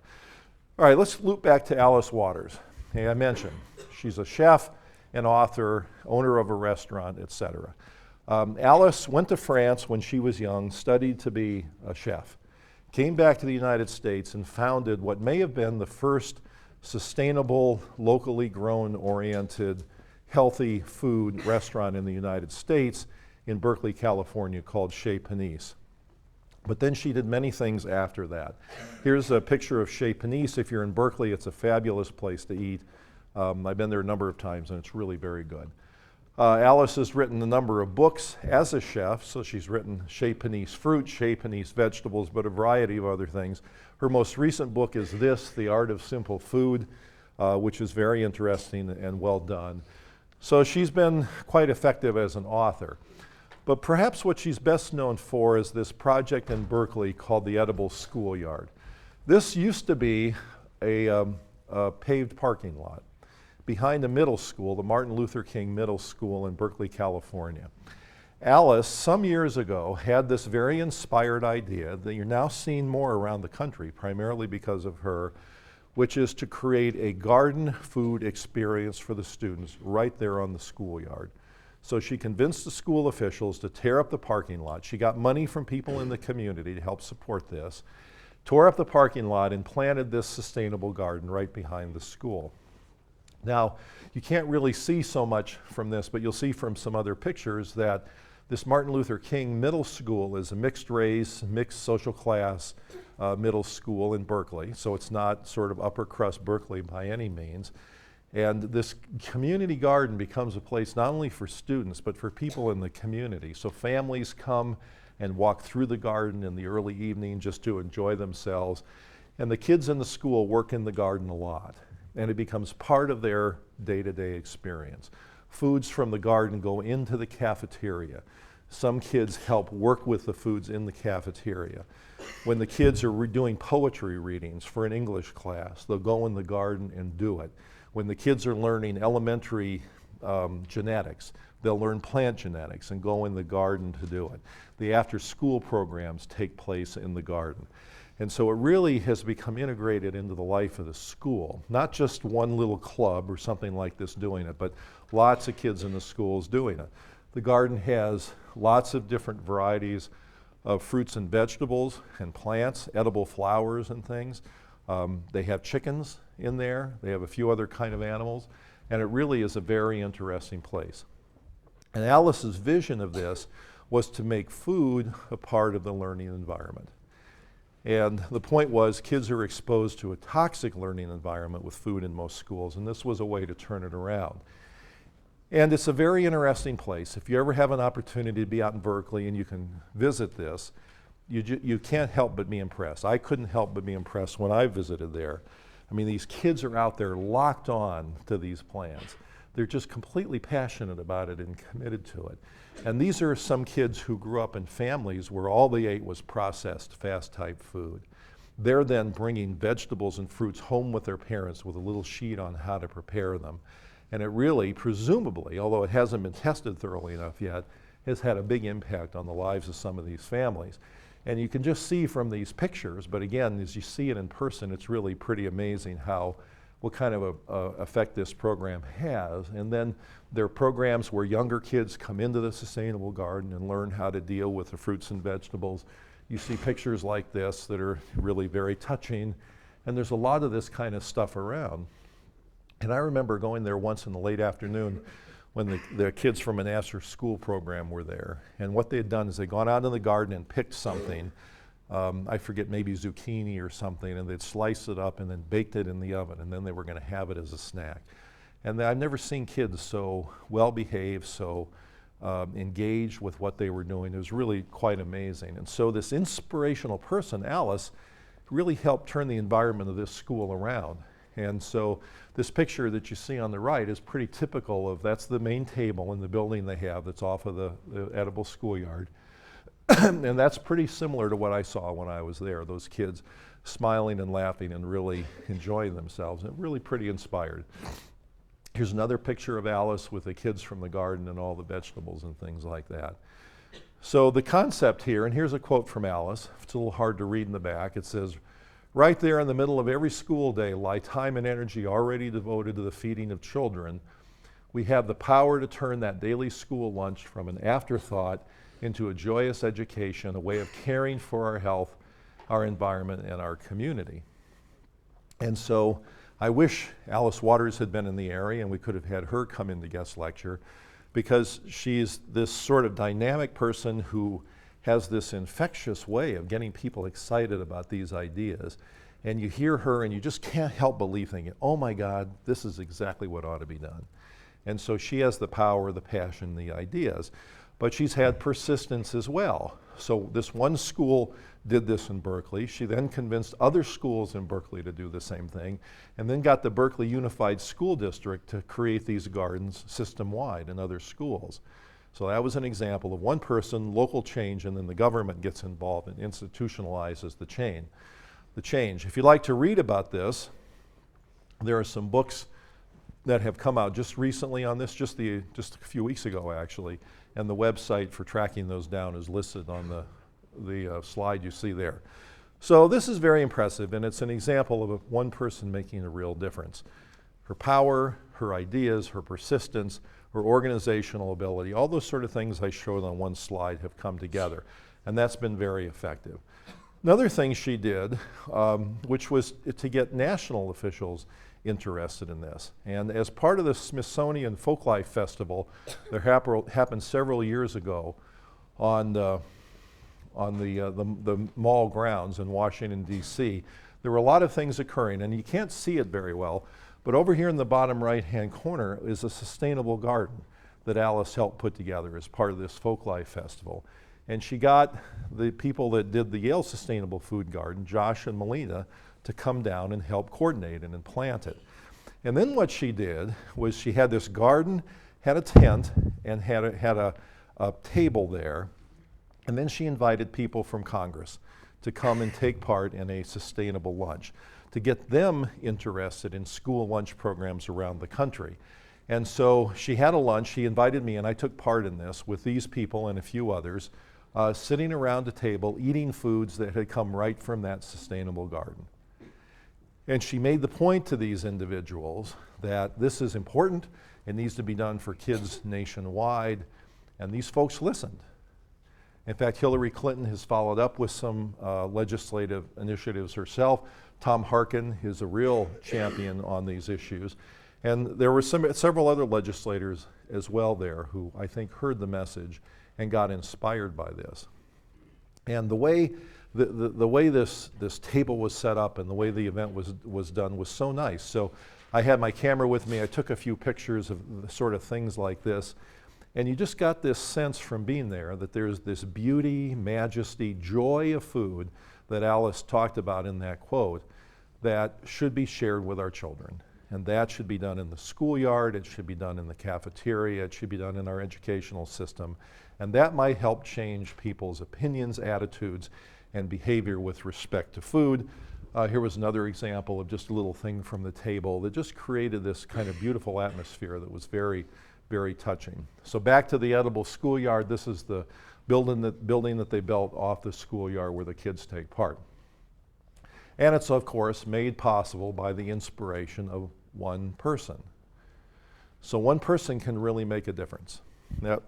All right, let's loop back to Alice Waters. Hey, I mentioned she's a chef, an author, owner of a restaurant, etc. Alice went to France when she was young, studied to be a chef, came back to the United States and founded what may have been the first sustainable, locally grown oriented, healthy food restaurant in the United States in Berkeley, California, called Chez Panisse. But then she did many things after that. Here's a picture of Chez Panisse. If you're in Berkeley, it's a fabulous place to eat. I've been there a number of times and it's really very good. Alice has written a number of books as a chef, so she's written Chez Panisse Fruit, Chez Panisse Vegetables, but a variety of other things. Her most recent book is this, The Art of Simple Food, which is very interesting and well done. So she's been quite effective as an author. But perhaps what she's best known for is this project in Berkeley called the Edible Schoolyard. This used to be a paved parking lot behind a middle school, the Martin Luther King Middle School in Berkeley, California. Alice, some years ago, had this very inspired idea that you're now seeing more around the country, primarily because of her, which is to create a garden food experience for the students right there on the schoolyard. So she convinced the school officials to tear up the parking lot. She got money from people in the community to help support this, tore up the parking lot and planted this sustainable garden right behind the school. Now, you can't really see so much from this, but you'll see from some other pictures that this Martin Luther King Middle School is a mixed race, mixed social class middle school in Berkeley. So it's not sort of upper crust Berkeley by any means. And this community garden becomes a place not only for students, but for people in the community. So families come and walk through the garden in the early evening just to enjoy themselves. And the kids in the school work in the garden a lot. And it becomes part of their day-to-day experience. Foods from the garden go into the cafeteria. Some kids help work with the foods in the cafeteria. When the kids are doing poetry readings for an English class, they'll go in the garden and do it. When the kids are learning elementary genetics, they'll learn plant genetics and go in the garden to do it. The after-school programs take place in the garden. And so it really has become integrated into the life of the school. Not just one little club or something like this doing it, but lots of kids in the schools doing it. The garden has lots of different varieties of fruits and vegetables and plants, edible flowers and things. They have chickens in there. They have a few other kind of animals. And it really is a very interesting place. And Alice's vision of this was to make food a part of the learning environment. And the point was kids are exposed to a toxic learning environment with food in most schools, and this was a way to turn it around. And it's a very interesting place. If you ever have an opportunity to be out in Berkeley and you can visit this, you can't help but be impressed. I couldn't help but be impressed when I visited there. I mean, these kids are out there locked on to these plants. They're just completely passionate about it and committed to it. And these are some kids who grew up in families where all they ate was processed, fast-type food. They're then bringing vegetables and fruits home with their parents with a little sheet on how to prepare them. And it really, presumably, although it hasn't been tested thoroughly enough yet, has had a big impact on the lives of some of these families. And you can just see from these pictures, but again, as you see it in person, it's really pretty amazing what kind of effect this program has. And then there are programs where younger kids come into the sustainable garden and learn how to deal with the fruits and vegetables. You see pictures like this that are really very touching, and there's a lot of this kind of stuff around. And I remember going there once in the late afternoon when the kids from an after-school program were there. And what they had done is they'd gone out in the garden and picked something, I forget, maybe zucchini or something, and they'd slice it up and then baked it in the oven, and then they were going to have it as a snack. And I've never seen kids so well-behaved, so engaged with what they were doing. It was really quite amazing. And so this inspirational person, Alice, really helped turn the environment of this school around. And so this picture that you see on the right is pretty typical of, that's the main table in the building they have that's off of the Edible Schoolyard. And that's pretty similar to what I saw when I was there, those kids smiling and laughing and really enjoying themselves, and really pretty inspired. Here's another picture of Alice with the kids from the garden and all the vegetables and things like that. So the concept here, and here's a quote from Alice, it's a little hard to read in the back, it says, "Right there in the middle of every school day lie time and energy already devoted to the feeding of children. We have the power to turn that daily school lunch from an afterthought into a joyous education, a way of caring for our health, our environment, and our community." And so I wish Alice Waters had been in the area and we could have had her come in to guest lecture, because she's this sort of dynamic person who has this infectious way of getting people excited about these ideas. And you hear her and you just can't help but thinking, oh my God, this is exactly what ought to be done. And so she has the power, the passion, the ideas. But she's had persistence as well. So this one school did this in Berkeley. She then convinced other schools in Berkeley to do the same thing, and then got the Berkeley Unified School District to create these gardens system-wide in other schools. So that was an example of one person, local change, and then the government gets involved and institutionalizes the change. If you'd like to read about this, there are some books that have come out just recently on this, just a few weeks ago actually, and the website for tracking those down is listed on the slide you see there. So this is very impressive, and it's an example of one person making a real difference. Her power, her ideas, her persistence, her organizational ability, all those sort of things I showed on one slide have come together, and that's been very effective. Another thing she did, which was to get national officials interested in this. And as part of the Smithsonian Folklife Festival that happened several years ago on the mall grounds in Washington, D.C., there were a lot of things occurring, and you can't see it very well, but over here in the bottom right-hand corner is a sustainable garden that Alice helped put together as part of this Folklife Festival. And she got the people that did the Yale Sustainable Food Garden, Josh and Melina, to come down and help coordinate it and plant it. And then what she did was she had this garden, had a tent, and had a table there. And then she invited people from Congress to come and take part in a sustainable lunch, to get them interested in school lunch programs around the country. And so she had a lunch, she invited me, and I took part in this with these people and a few others, sitting around a table, eating foods that had come right from that sustainable garden. And she made the point to these individuals that this is important, it needs to be done for kids nationwide, and these folks listened. In fact, Hillary Clinton has followed up with some legislative initiatives herself. Tom Harkin is a real champion on these issues. And there were several other legislators as well there who I think heard the message and got inspired by this. And the way this table was set up and the way the event was done was so nice. So I had my camera with me. I took a few pictures of the sort of things like this. And you just got this sense from being there that there's this beauty, majesty, joy of food that Alice talked about in that quote that should be shared with our children. And that should be done in the schoolyard, it should be done in the cafeteria, it should be done in our educational system. And that might help change people's opinions, attitudes, and behavior with respect to food. Here was another example of just a little thing from the table that just created this kind of beautiful atmosphere that was very, very touching. So back to the edible schoolyard, this is the building that they built off the schoolyard where the kids take part. And it's, of course, made possible by the inspiration of one person. So one person can really make a difference.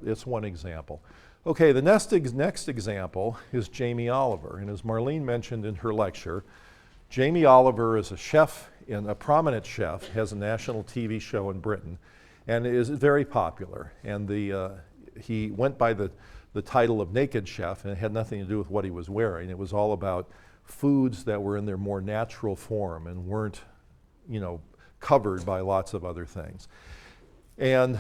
It's one example. Okay, the next example is Jamie Oliver. And as Marlene mentioned in her lecture, Jamie Oliver is a chef, a prominent chef, has a national TV show in Britain, and is very popular. And he went by the title of Naked Chef, and it had nothing to do with what he was wearing. It was all about foods that were in their more natural form and weren't, covered by lots of other things. And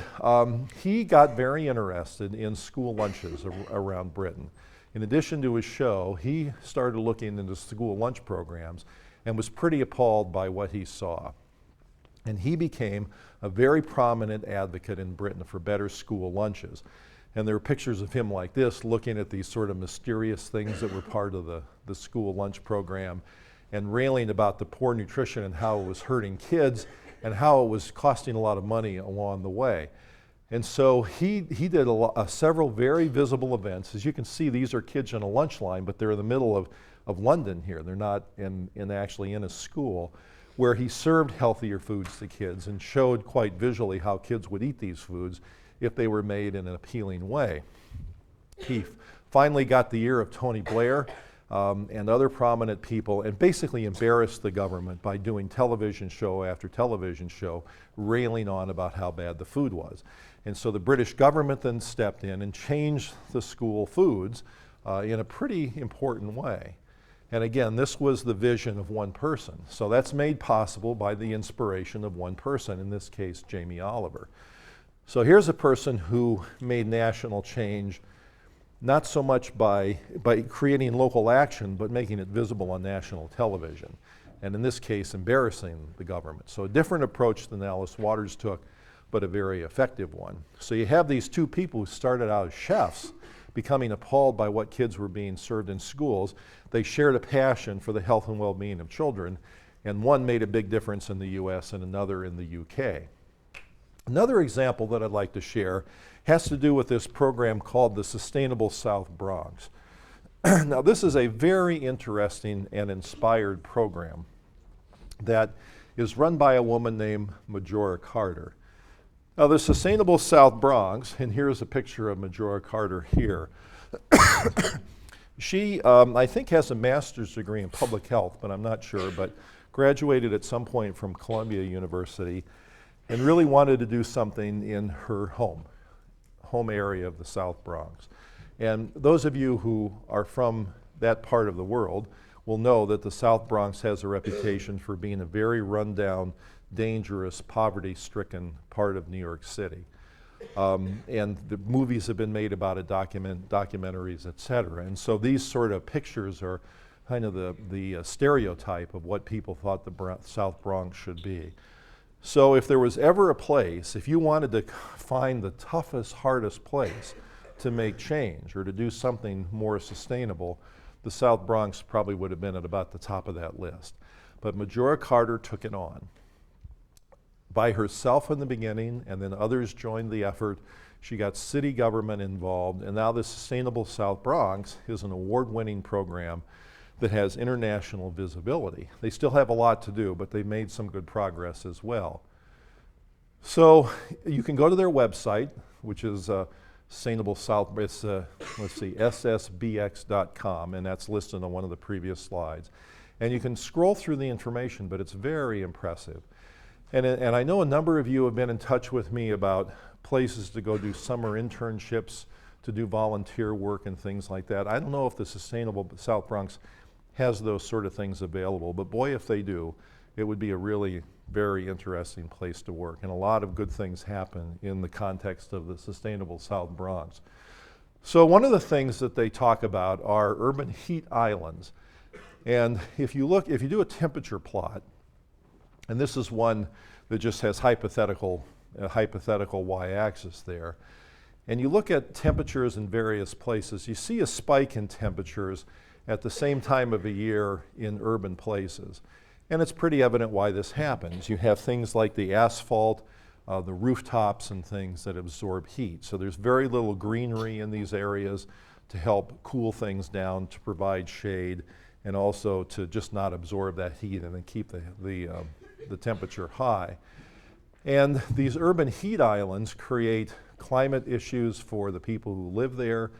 he got very interested in school lunches around Britain. In addition to his show, he started looking into school lunch programs and was pretty appalled by what he saw. And he became a very prominent advocate in Britain for better school lunches. And there are pictures of him like this, looking at these sort of mysterious things that were part of the school lunch program and railing about the poor nutrition and how it was hurting kids and how it was costing a lot of money along the way. And so he did several very visible events. As you can see, these are kids on a lunch line, but they're in the middle of London here. They're not actually in a school, where he served healthier foods to kids and showed quite visually how kids would eat these foods if they were made in an appealing way. He finally got the ear of Tony Blair and other prominent people and basically embarrassed the government by doing television show after television show, railing on about how bad the food was. And so the British government then stepped in and changed the school foods in a pretty important way. And again, this was the vision of one person. So that's made possible by the inspiration of one person, in this case, Jamie Oliver. So here's a person who made national change, not so much by creating local action, but making it visible on national television. And in this case, embarrassing the government. So a different approach than Alice Waters took, but a very effective one. So you have these two people who started out as chefs, becoming appalled by what kids were being served in schools. They shared a passion for the health and well-being of children, and one made a big difference in the US and another in the UK. Another example that I'd like to share has to do with this program called the Sustainable South Bronx. Now, this is a very interesting and inspired program that is run by a woman named Majora Carter. Now, the Sustainable South Bronx, and here's a picture of Majora Carter here. She, I think, has a master's degree in public health, but I'm not sure, but graduated at some point from Columbia University and really wanted to do something in her home area of the South Bronx. And those of you who are from that part of the world will know that the South Bronx has a reputation for being a very rundown, dangerous, poverty-stricken part of New York City. And the movies have been made about it, documentaries, et cetera. And so these sort of pictures are kind of the stereotype of what people thought the South Bronx should be. So if there was ever a place, if you wanted to find the toughest, hardest place to make change or to do something more sustainable, the South Bronx probably would have been at about the top of that list. But Majora Carter took it on by herself in the beginning, and then others joined the effort. She got city government involved, and now the Sustainable South Bronx is an award-winning program that has international visibility. They still have a lot to do, but they've made some good progress as well. So you can go to their website, which is Sustainable South, it's, let's see, ssbx.com, and that's listed on one of the previous slides. And you can scroll through the information, but it's very impressive. And I know a number of you have been in touch with me about places to go do summer internships, to do volunteer work and things like that. I don't know if the Sustainable South Bronx has those sort of things available, but boy, if they do, it would be a really very interesting place to work. And a lot of good things happen in the context of the Sustainable South Bronx. So one of the things that they talk about are urban heat islands. And if you do a temperature plot, and this is one that just has hypothetical y-axis there, and you look at temperatures in various places, you see a spike in temperatures at the same time of a year in urban places. And it's pretty evident why this happens. You have things like the asphalt, the rooftops and things that absorb heat. So there's very little greenery in these areas to help cool things down, to provide shade, and also to just not absorb that heat and then keep the temperature high. And these urban heat islands create climate issues for the people who live there,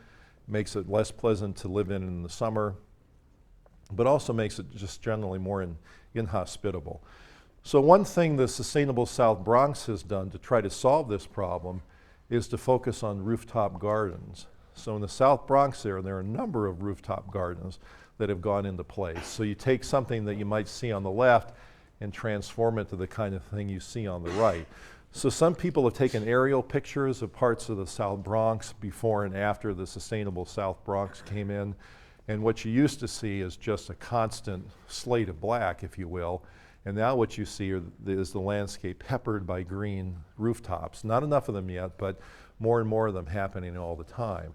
makes it less pleasant to live in the summer, but also makes it just generally more inhospitable. So one thing the Sustainable South Bronx has done to try to solve this problem is to focus on rooftop gardens. So in the South Bronx there are a number of rooftop gardens that have gone into place. So you take something that you might see on the left and transform it to the kind of thing you see on the right. So some people have taken aerial pictures of parts of the South Bronx before and after the Sustainable South Bronx came in. And what you used to see is just a constant slate of black, if you will. And now what you see is the landscape peppered by green rooftops. Not enough of them yet, but more and more of them happening all the time.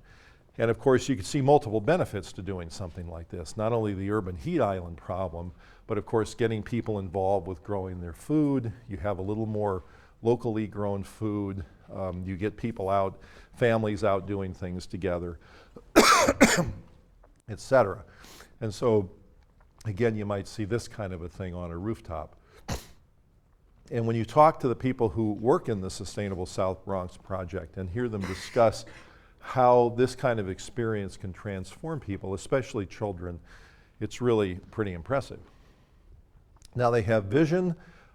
And of course, you can see multiple benefits to doing something like this. Not only the urban heat island problem, but of course, getting people involved with growing their food. You have a little more locally grown food. You get people out, families out doing things together, et cetera. And so, again, you might see this kind of a thing on a rooftop. And when you talk to the people who work in the Sustainable South Bronx project and hear them discuss how this kind of experience can transform people, especially children, it's really pretty impressive. Now they have vision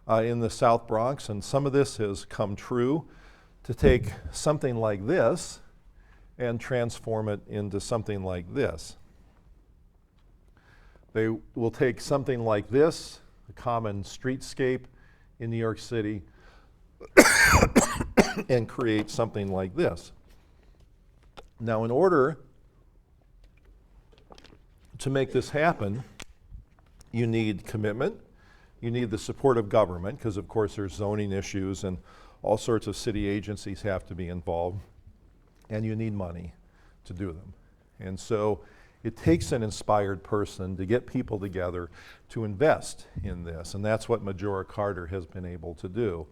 in the South Bronx, and some of this has come true, to take something like this and transform it into something like this. They will take something like this, a common streetscape in New York City, and create something like this. Now, in order to make this happen, you need commitment, you need the support of government, because of course there's zoning issues and All sorts of city agencies have to be involved, and you need money to do them. And so it takes an inspired person to get people together to invest in this, and that's what Majora Carter has been able to do.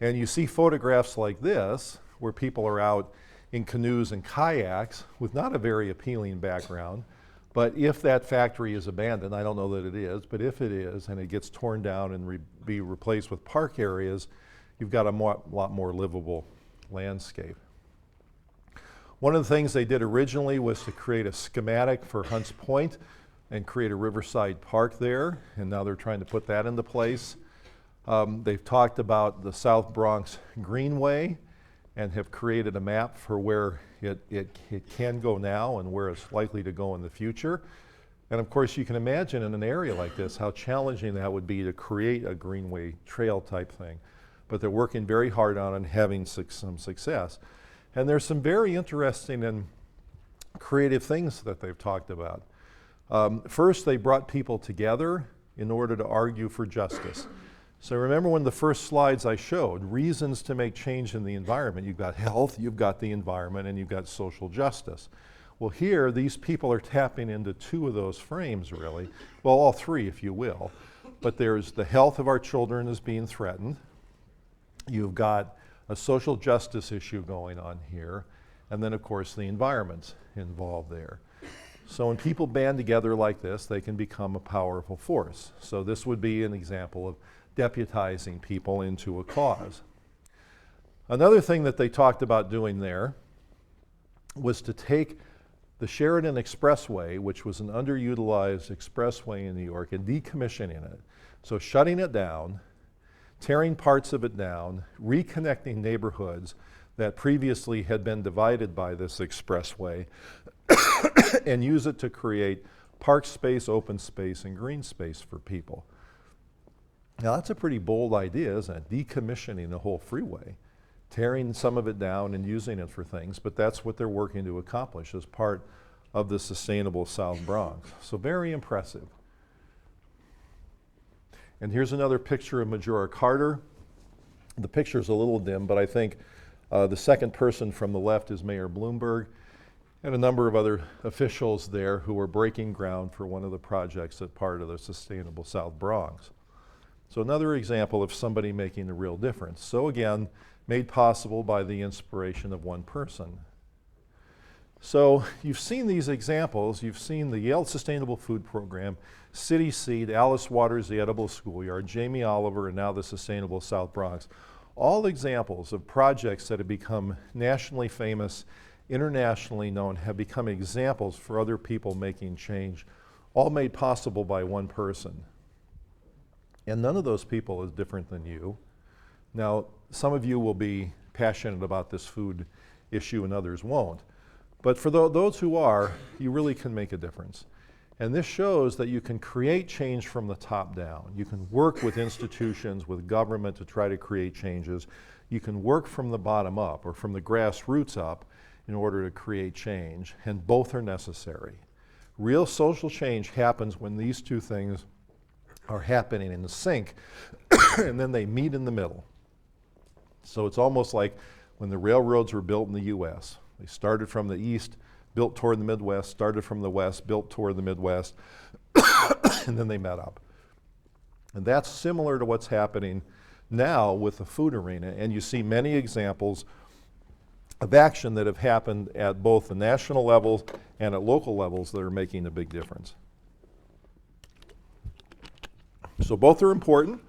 And you see photographs like this, where people are out in canoes and kayaks with not a very appealing background. But if that factory is abandoned, I don't know that it is, but if it is and it gets torn down and be replaced with park areas, you've got a lot more livable landscape. One of the things they did originally was to create a schematic for Hunts Point and create a riverside park there, and now they're trying to put that into place. They've talked about the South Bronx Greenway and have created a map for where it can go now and where it's likely to go in the future. And of course, you can imagine in an area like this how challenging that would be to create a greenway trail type thing. But they're working very hard on it and having some success. And there's some very interesting and creative things that they've talked about. First, they brought people together in order to argue for justice. So remember when the first slides I showed, reasons to make change in the environment. You've got health, you've got the environment, and you've got social justice. Well, here, these people are tapping into two of those frames, really. Well, all three, if you will. But there's the health of our children is being threatened. You've got a social justice issue going on here. And then, of course, the environment's involved there. So when people band together like this, they can become a powerful force. So this would be an example of deputizing people into a cause. Another thing that they talked about doing there was to take the Sheridan Expressway, which was an underutilized expressway in New York, and decommissioning it. So shutting it down, tearing parts of it down, reconnecting neighborhoods that previously had been divided by this expressway, and use it to create park space, open space, and green space for people. Now that's a pretty bold idea, isn't it? Decommissioning the whole freeway, tearing some of it down and using it for things, but that's what they're working to accomplish as part of the Sustainable South Bronx. So very impressive. And here's another picture of Majora Carter. The picture's a little dim, but I think the second person from the left is Mayor Bloomberg, and a number of other officials there who are breaking ground for one of the projects that part of the Sustainable South Bronx. So another example of somebody making a real difference. So again, made possible by the inspiration of one person. So you've seen these examples. You've seen the Yale Sustainable Food Program, City Seed, Alice Waters, the Edible Schoolyard, Jamie Oliver, and now the Sustainable South Bronx. All examples of projects that have become nationally famous, internationally known, have become examples for other people making change, all made possible by one person. And none of those people is different than you. Now, some of you will be passionate about this food issue and others won't. But for those who are, you really can make a difference. And this shows that you can create change from the top down. You can work with institutions, with government to try to create changes. You can work from the bottom up or from the grassroots up in order to create change, and both are necessary. Real social change happens when these two things are happening in sync, and then they meet in the middle. So it's almost like when the railroads were built in the US. They started from the east, built toward the Midwest, started from the west, built toward the Midwest, and then they met up. And that's similar to what's happening now with the food arena, and you see many examples of action that have happened at both the national levels and at local levels that are making a big difference. So both are important,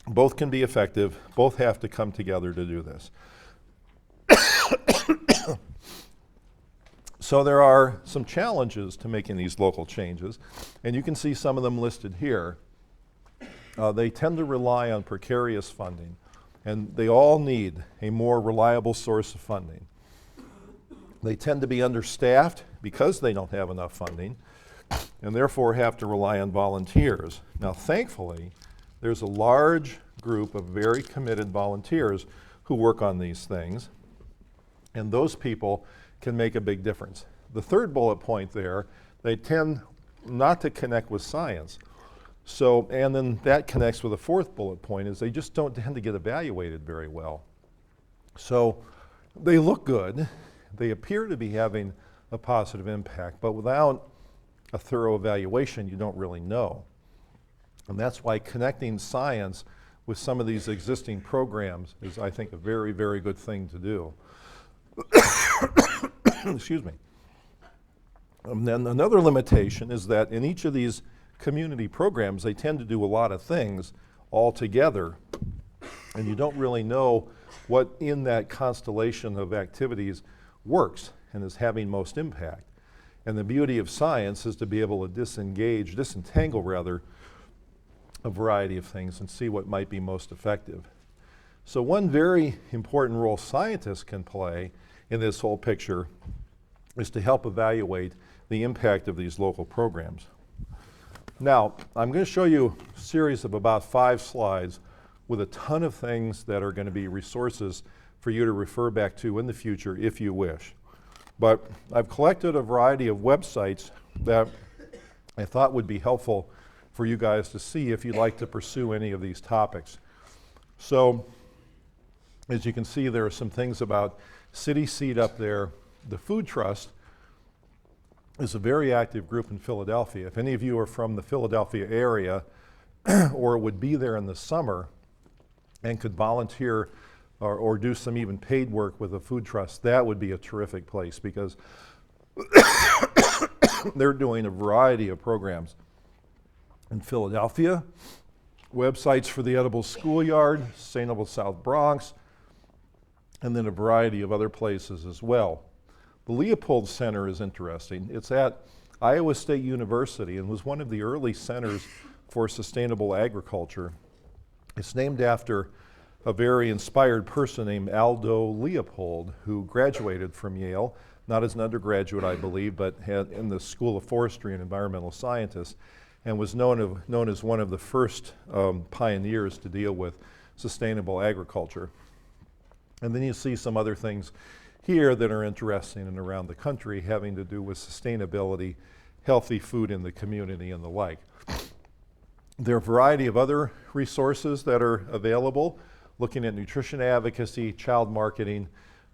both can be effective, both have to come together to do this. So there are some challenges to making these local changes, and you can see some of them listed here. They tend to rely on precarious funding, and they all need a more reliable source of funding. They tend to be understaffed because they don't have enough funding, and therefore have to rely on volunteers. Now, thankfully, there's a large group of very committed volunteers who work on these things, and those people can make a big difference. The third bullet point there, they tend not to connect with science. So, and then that connects with a fourth bullet point is they just don't tend to get evaluated very well. So they look good, they appear to be having a positive impact, but without a thorough evaluation, you don't really know. And that's why connecting science with some of these existing programs is, I think, a very, very good thing to do. Excuse me. And then another limitation is that in each of these community programs, they tend to do a lot of things all together, and you don't really know what in that constellation of activities works and is having most impact. And the beauty of science is to be able to disentangle rather, a variety of things and see what might be most effective. So one very important role scientists can play in this whole picture is to help evaluate the impact of these local programs. Now, I'm going to show you a series of about 5 slides with a ton of things that are going to be resources for you to refer back to in the future if you wish. But I've collected a variety of websites that I thought would be helpful for you guys to see if you'd like to pursue any of these topics. So, as you can see, there are some things about City Seed up there. The Food Trust is a very active group in Philadelphia. If any of you are from the Philadelphia area or would be there in the summer and could volunteer or do some even paid work with the Food Trust, that would be a terrific place because they're doing a variety of programs in Philadelphia, websites for the Edible Schoolyard, Sustainable South Bronx, and then a variety of other places as well. The Leopold Center is interesting. It's at Iowa State University and was one of the early centers for sustainable agriculture. It's named after a very inspired person named Aldo Leopold, who graduated from Yale, not as an undergraduate, I believe, but in the School of Forestry and Environmental Scientists, and was known as one of the first pioneers to deal with sustainable agriculture. And then you see some other things here that are interesting and around the country having to do with sustainability, healthy food in the community, and the like. There are a variety of other resources that are available, looking at nutrition advocacy, child marketing,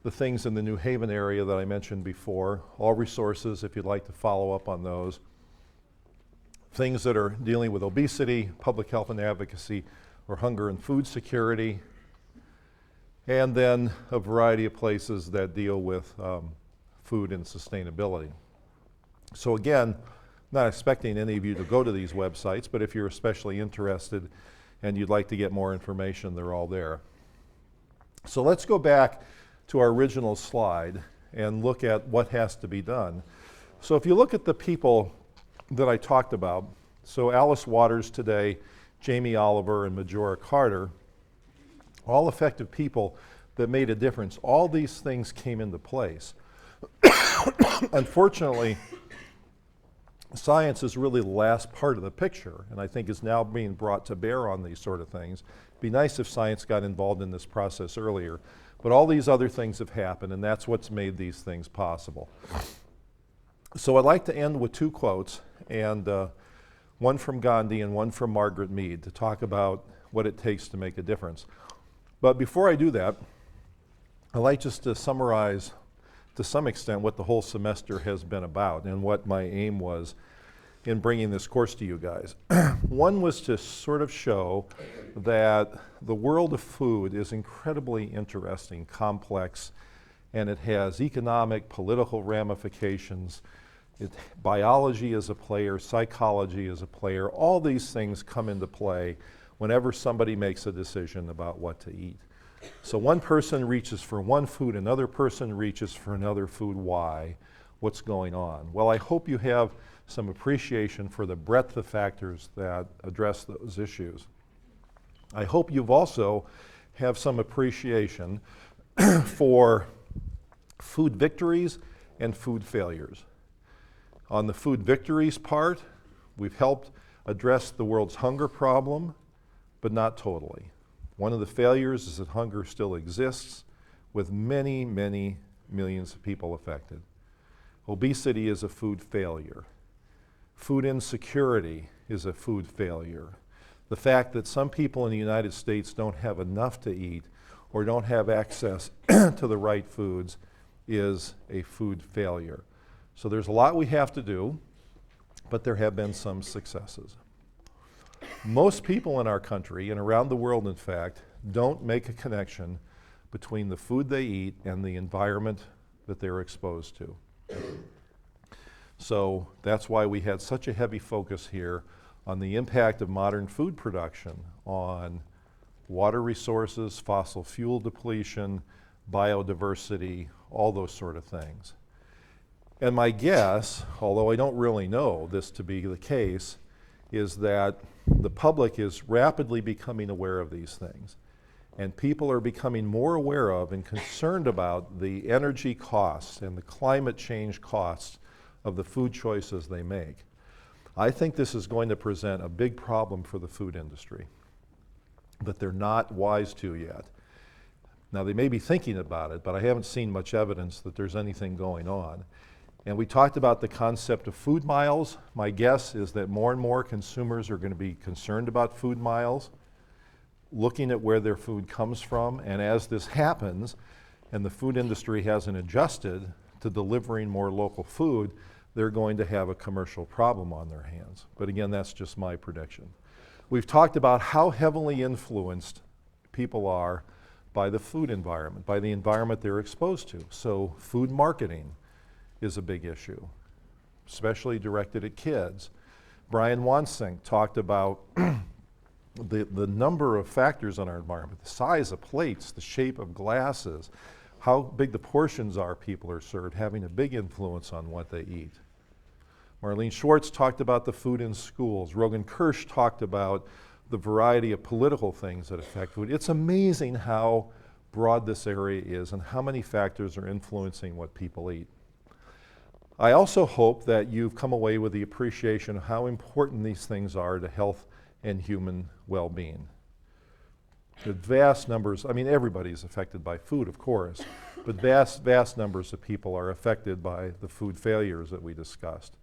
the things in the New Haven area that I mentioned before, all resources if you'd like to follow up on those. Things that are dealing with obesity, public health and advocacy, or hunger and food security, and then a variety of places that deal with food and sustainability. So again, not expecting any of you to go to these websites, but if you're especially interested and you'd like to get more information, they're all there. So let's go back to our original slide and look at what has to be done. So if you look at the people that I talked about, so Alice Waters today, Jamie Oliver, and Majora Carter, all effective people that made a difference. All these things came into place. Unfortunately, science is really the last part of the picture, and I think is now being brought to bear on these sort of things. It'd be nice if science got involved in this process earlier, but all these other things have happened, and that's what's made these things possible. So I'd like to end with 2 quotes, and one from Gandhi and one from Margaret Mead to talk about what it takes to make a difference. But before I do that, I'd like just to summarize to some extent what the whole semester has been about and what my aim was in bringing this course to you guys. One was to sort of show that the world of food is incredibly interesting, complex, and it has economic, political ramifications. Biology is a player, psychology is a player. All these things come into play whenever somebody makes a decision about what to eat. So one person reaches for one food, another person reaches for another food. Why? What's going on? Well, I hope you have some appreciation for the breadth of factors that address those issues. I hope you've also have some appreciation for food victories and food failures. On the food victories part, we've helped address the world's hunger problem, but not totally. One of the failures is that hunger still exists with many, many millions of people affected. Obesity is a food failure. Food insecurity is a food failure. The fact that some people in the United States don't have enough to eat or don't have access to the right foods is a food failure. So there's a lot we have to do, but there have been some successes. Most people in our country, and around the world in fact, don't make a connection between the food they eat and the environment that they're exposed to. So that's why we had such a heavy focus here on the impact of modern food production on water resources, fossil fuel depletion, biodiversity, all those sort of things. And my guess, although I don't really know this to be the case, is that the public is rapidly becoming aware of these things. And people are becoming more aware of and concerned about the energy costs and the climate change costs of the food choices they make. I think this is going to present a big problem for the food industry that they're not wise to yet. Now, they may be thinking about it, but I haven't seen much evidence that there's anything going on. And we talked about the concept of food miles. My guess is that more and more consumers are going to be concerned about food miles, looking at where their food comes from. And as this happens, and the food industry hasn't adjusted to delivering more local food, they're going to have a commercial problem on their hands. But again, that's just my prediction. We've talked about how heavily influenced people are by the food environment, by the environment they're exposed to. So food marketing is a big issue, especially directed at kids. Brian Wansink talked about the number of factors in our environment, the size of plates, the shape of glasses, how big the portions are people are served, having a big influence on what they eat. Marlene Schwartz talked about the food in schools. Rogan Kirsch talked about the variety of political things that affect food. It's amazing how broad this area is and how many factors are influencing what people eat. I also hope that you've come away with the appreciation of how important these things are to health and human well-being. The vast numbers, I mean, everybody's affected by food, of course, but vast numbers of people are affected by the food failures that we discussed.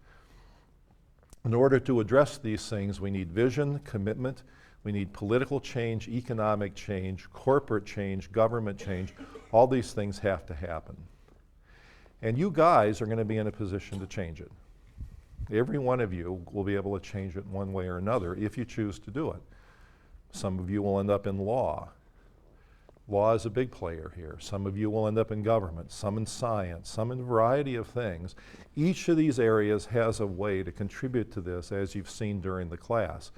In order to address these things, we need vision, commitment, we need political change, economic change, corporate change, government change. All these things have to happen. And you guys are going to be in a position to change it. Every one of you will be able to change it in one way or another if you choose to do it. Some of you will end up in law. Law is a big player here. Some of you will end up in government, some in science, some in a variety of things. Each of these areas has a way to contribute to this, as you've seen during the class.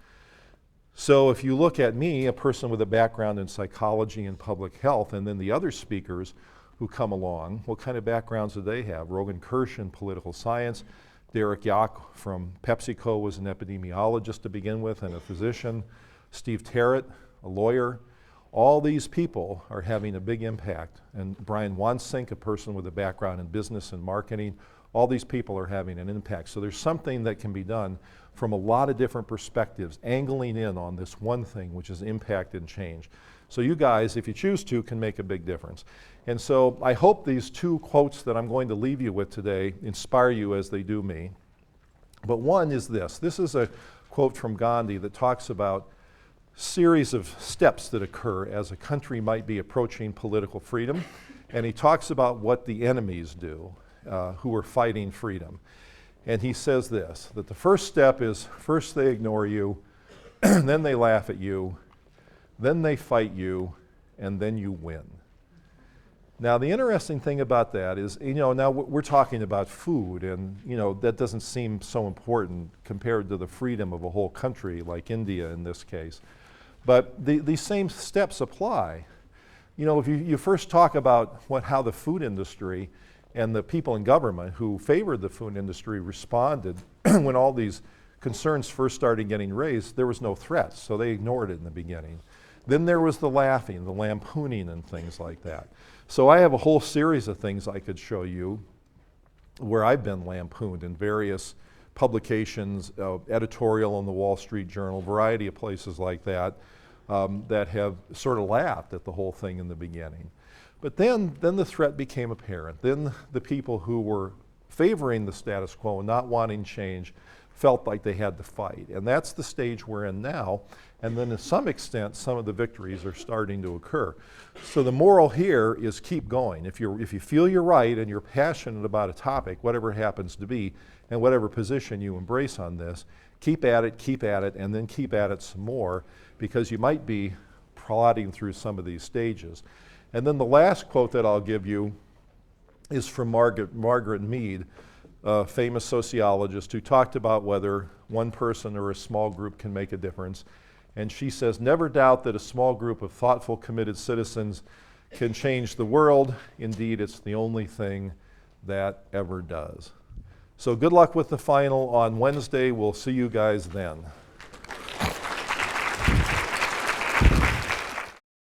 So if you look at me, a person with a background in psychology and public health, and then the other speakers who come along, what kind of backgrounds do they have? Rogan Kirsch in political science, Derek Yock from PepsiCo was an epidemiologist to begin with and a physician, Steve Terrett, a lawyer. All these people are having a big impact. And Brian Wansink, a person with a background in business and marketing, all these people are having an impact. So there's something that can be done from a lot of different perspectives, angling in on this one thing, which is impact and change. So you guys, if you choose to, can make a big difference. And so I hope these two quotes that I'm going to leave you with today inspire you as they do me. But one is this. This is a quote from Gandhi that talks about series of steps that occur as a country might be approaching political freedom. And he talks about what the enemies do who are fighting freedom. And he says this, that the first step is first they ignore you, then they laugh at you, then they fight you, and then you win. Now, the interesting thing about that is, now we're talking about food, and, that doesn't seem so important compared to the freedom of a whole country like India in this case. But these same steps apply. If you first talk about how the food industry and the people in government who favored the food industry responded when all these concerns first started getting raised, there was no threat, so they ignored it in the beginning. Then there was the laughing, the lampooning, and things like that. So I have a whole series of things I could show you where I've been lampooned in various publications, editorial in the Wall Street Journal, variety of places like that, that have sort of laughed at the whole thing in the beginning. But then the threat became apparent. Then the people who were favoring the status quo and not wanting change felt like they had to fight. And that's the stage we're in now. And then to some extent, some of the victories are starting to occur. So the moral here is keep going. If you feel you're right and you're passionate about a topic, whatever it happens to be, and whatever position you embrace on this, keep at it, and then keep at it some more, because you might be plodding through some of these stages. And then the last quote that I'll give you is from Margaret Mead, a famous sociologist who talked about whether one person or a small group can make a difference. And she says, "Never doubt that a small group of thoughtful, committed citizens can change the world. Indeed, it's the only thing that ever does." So good luck with the final on Wednesday. We'll see you guys then.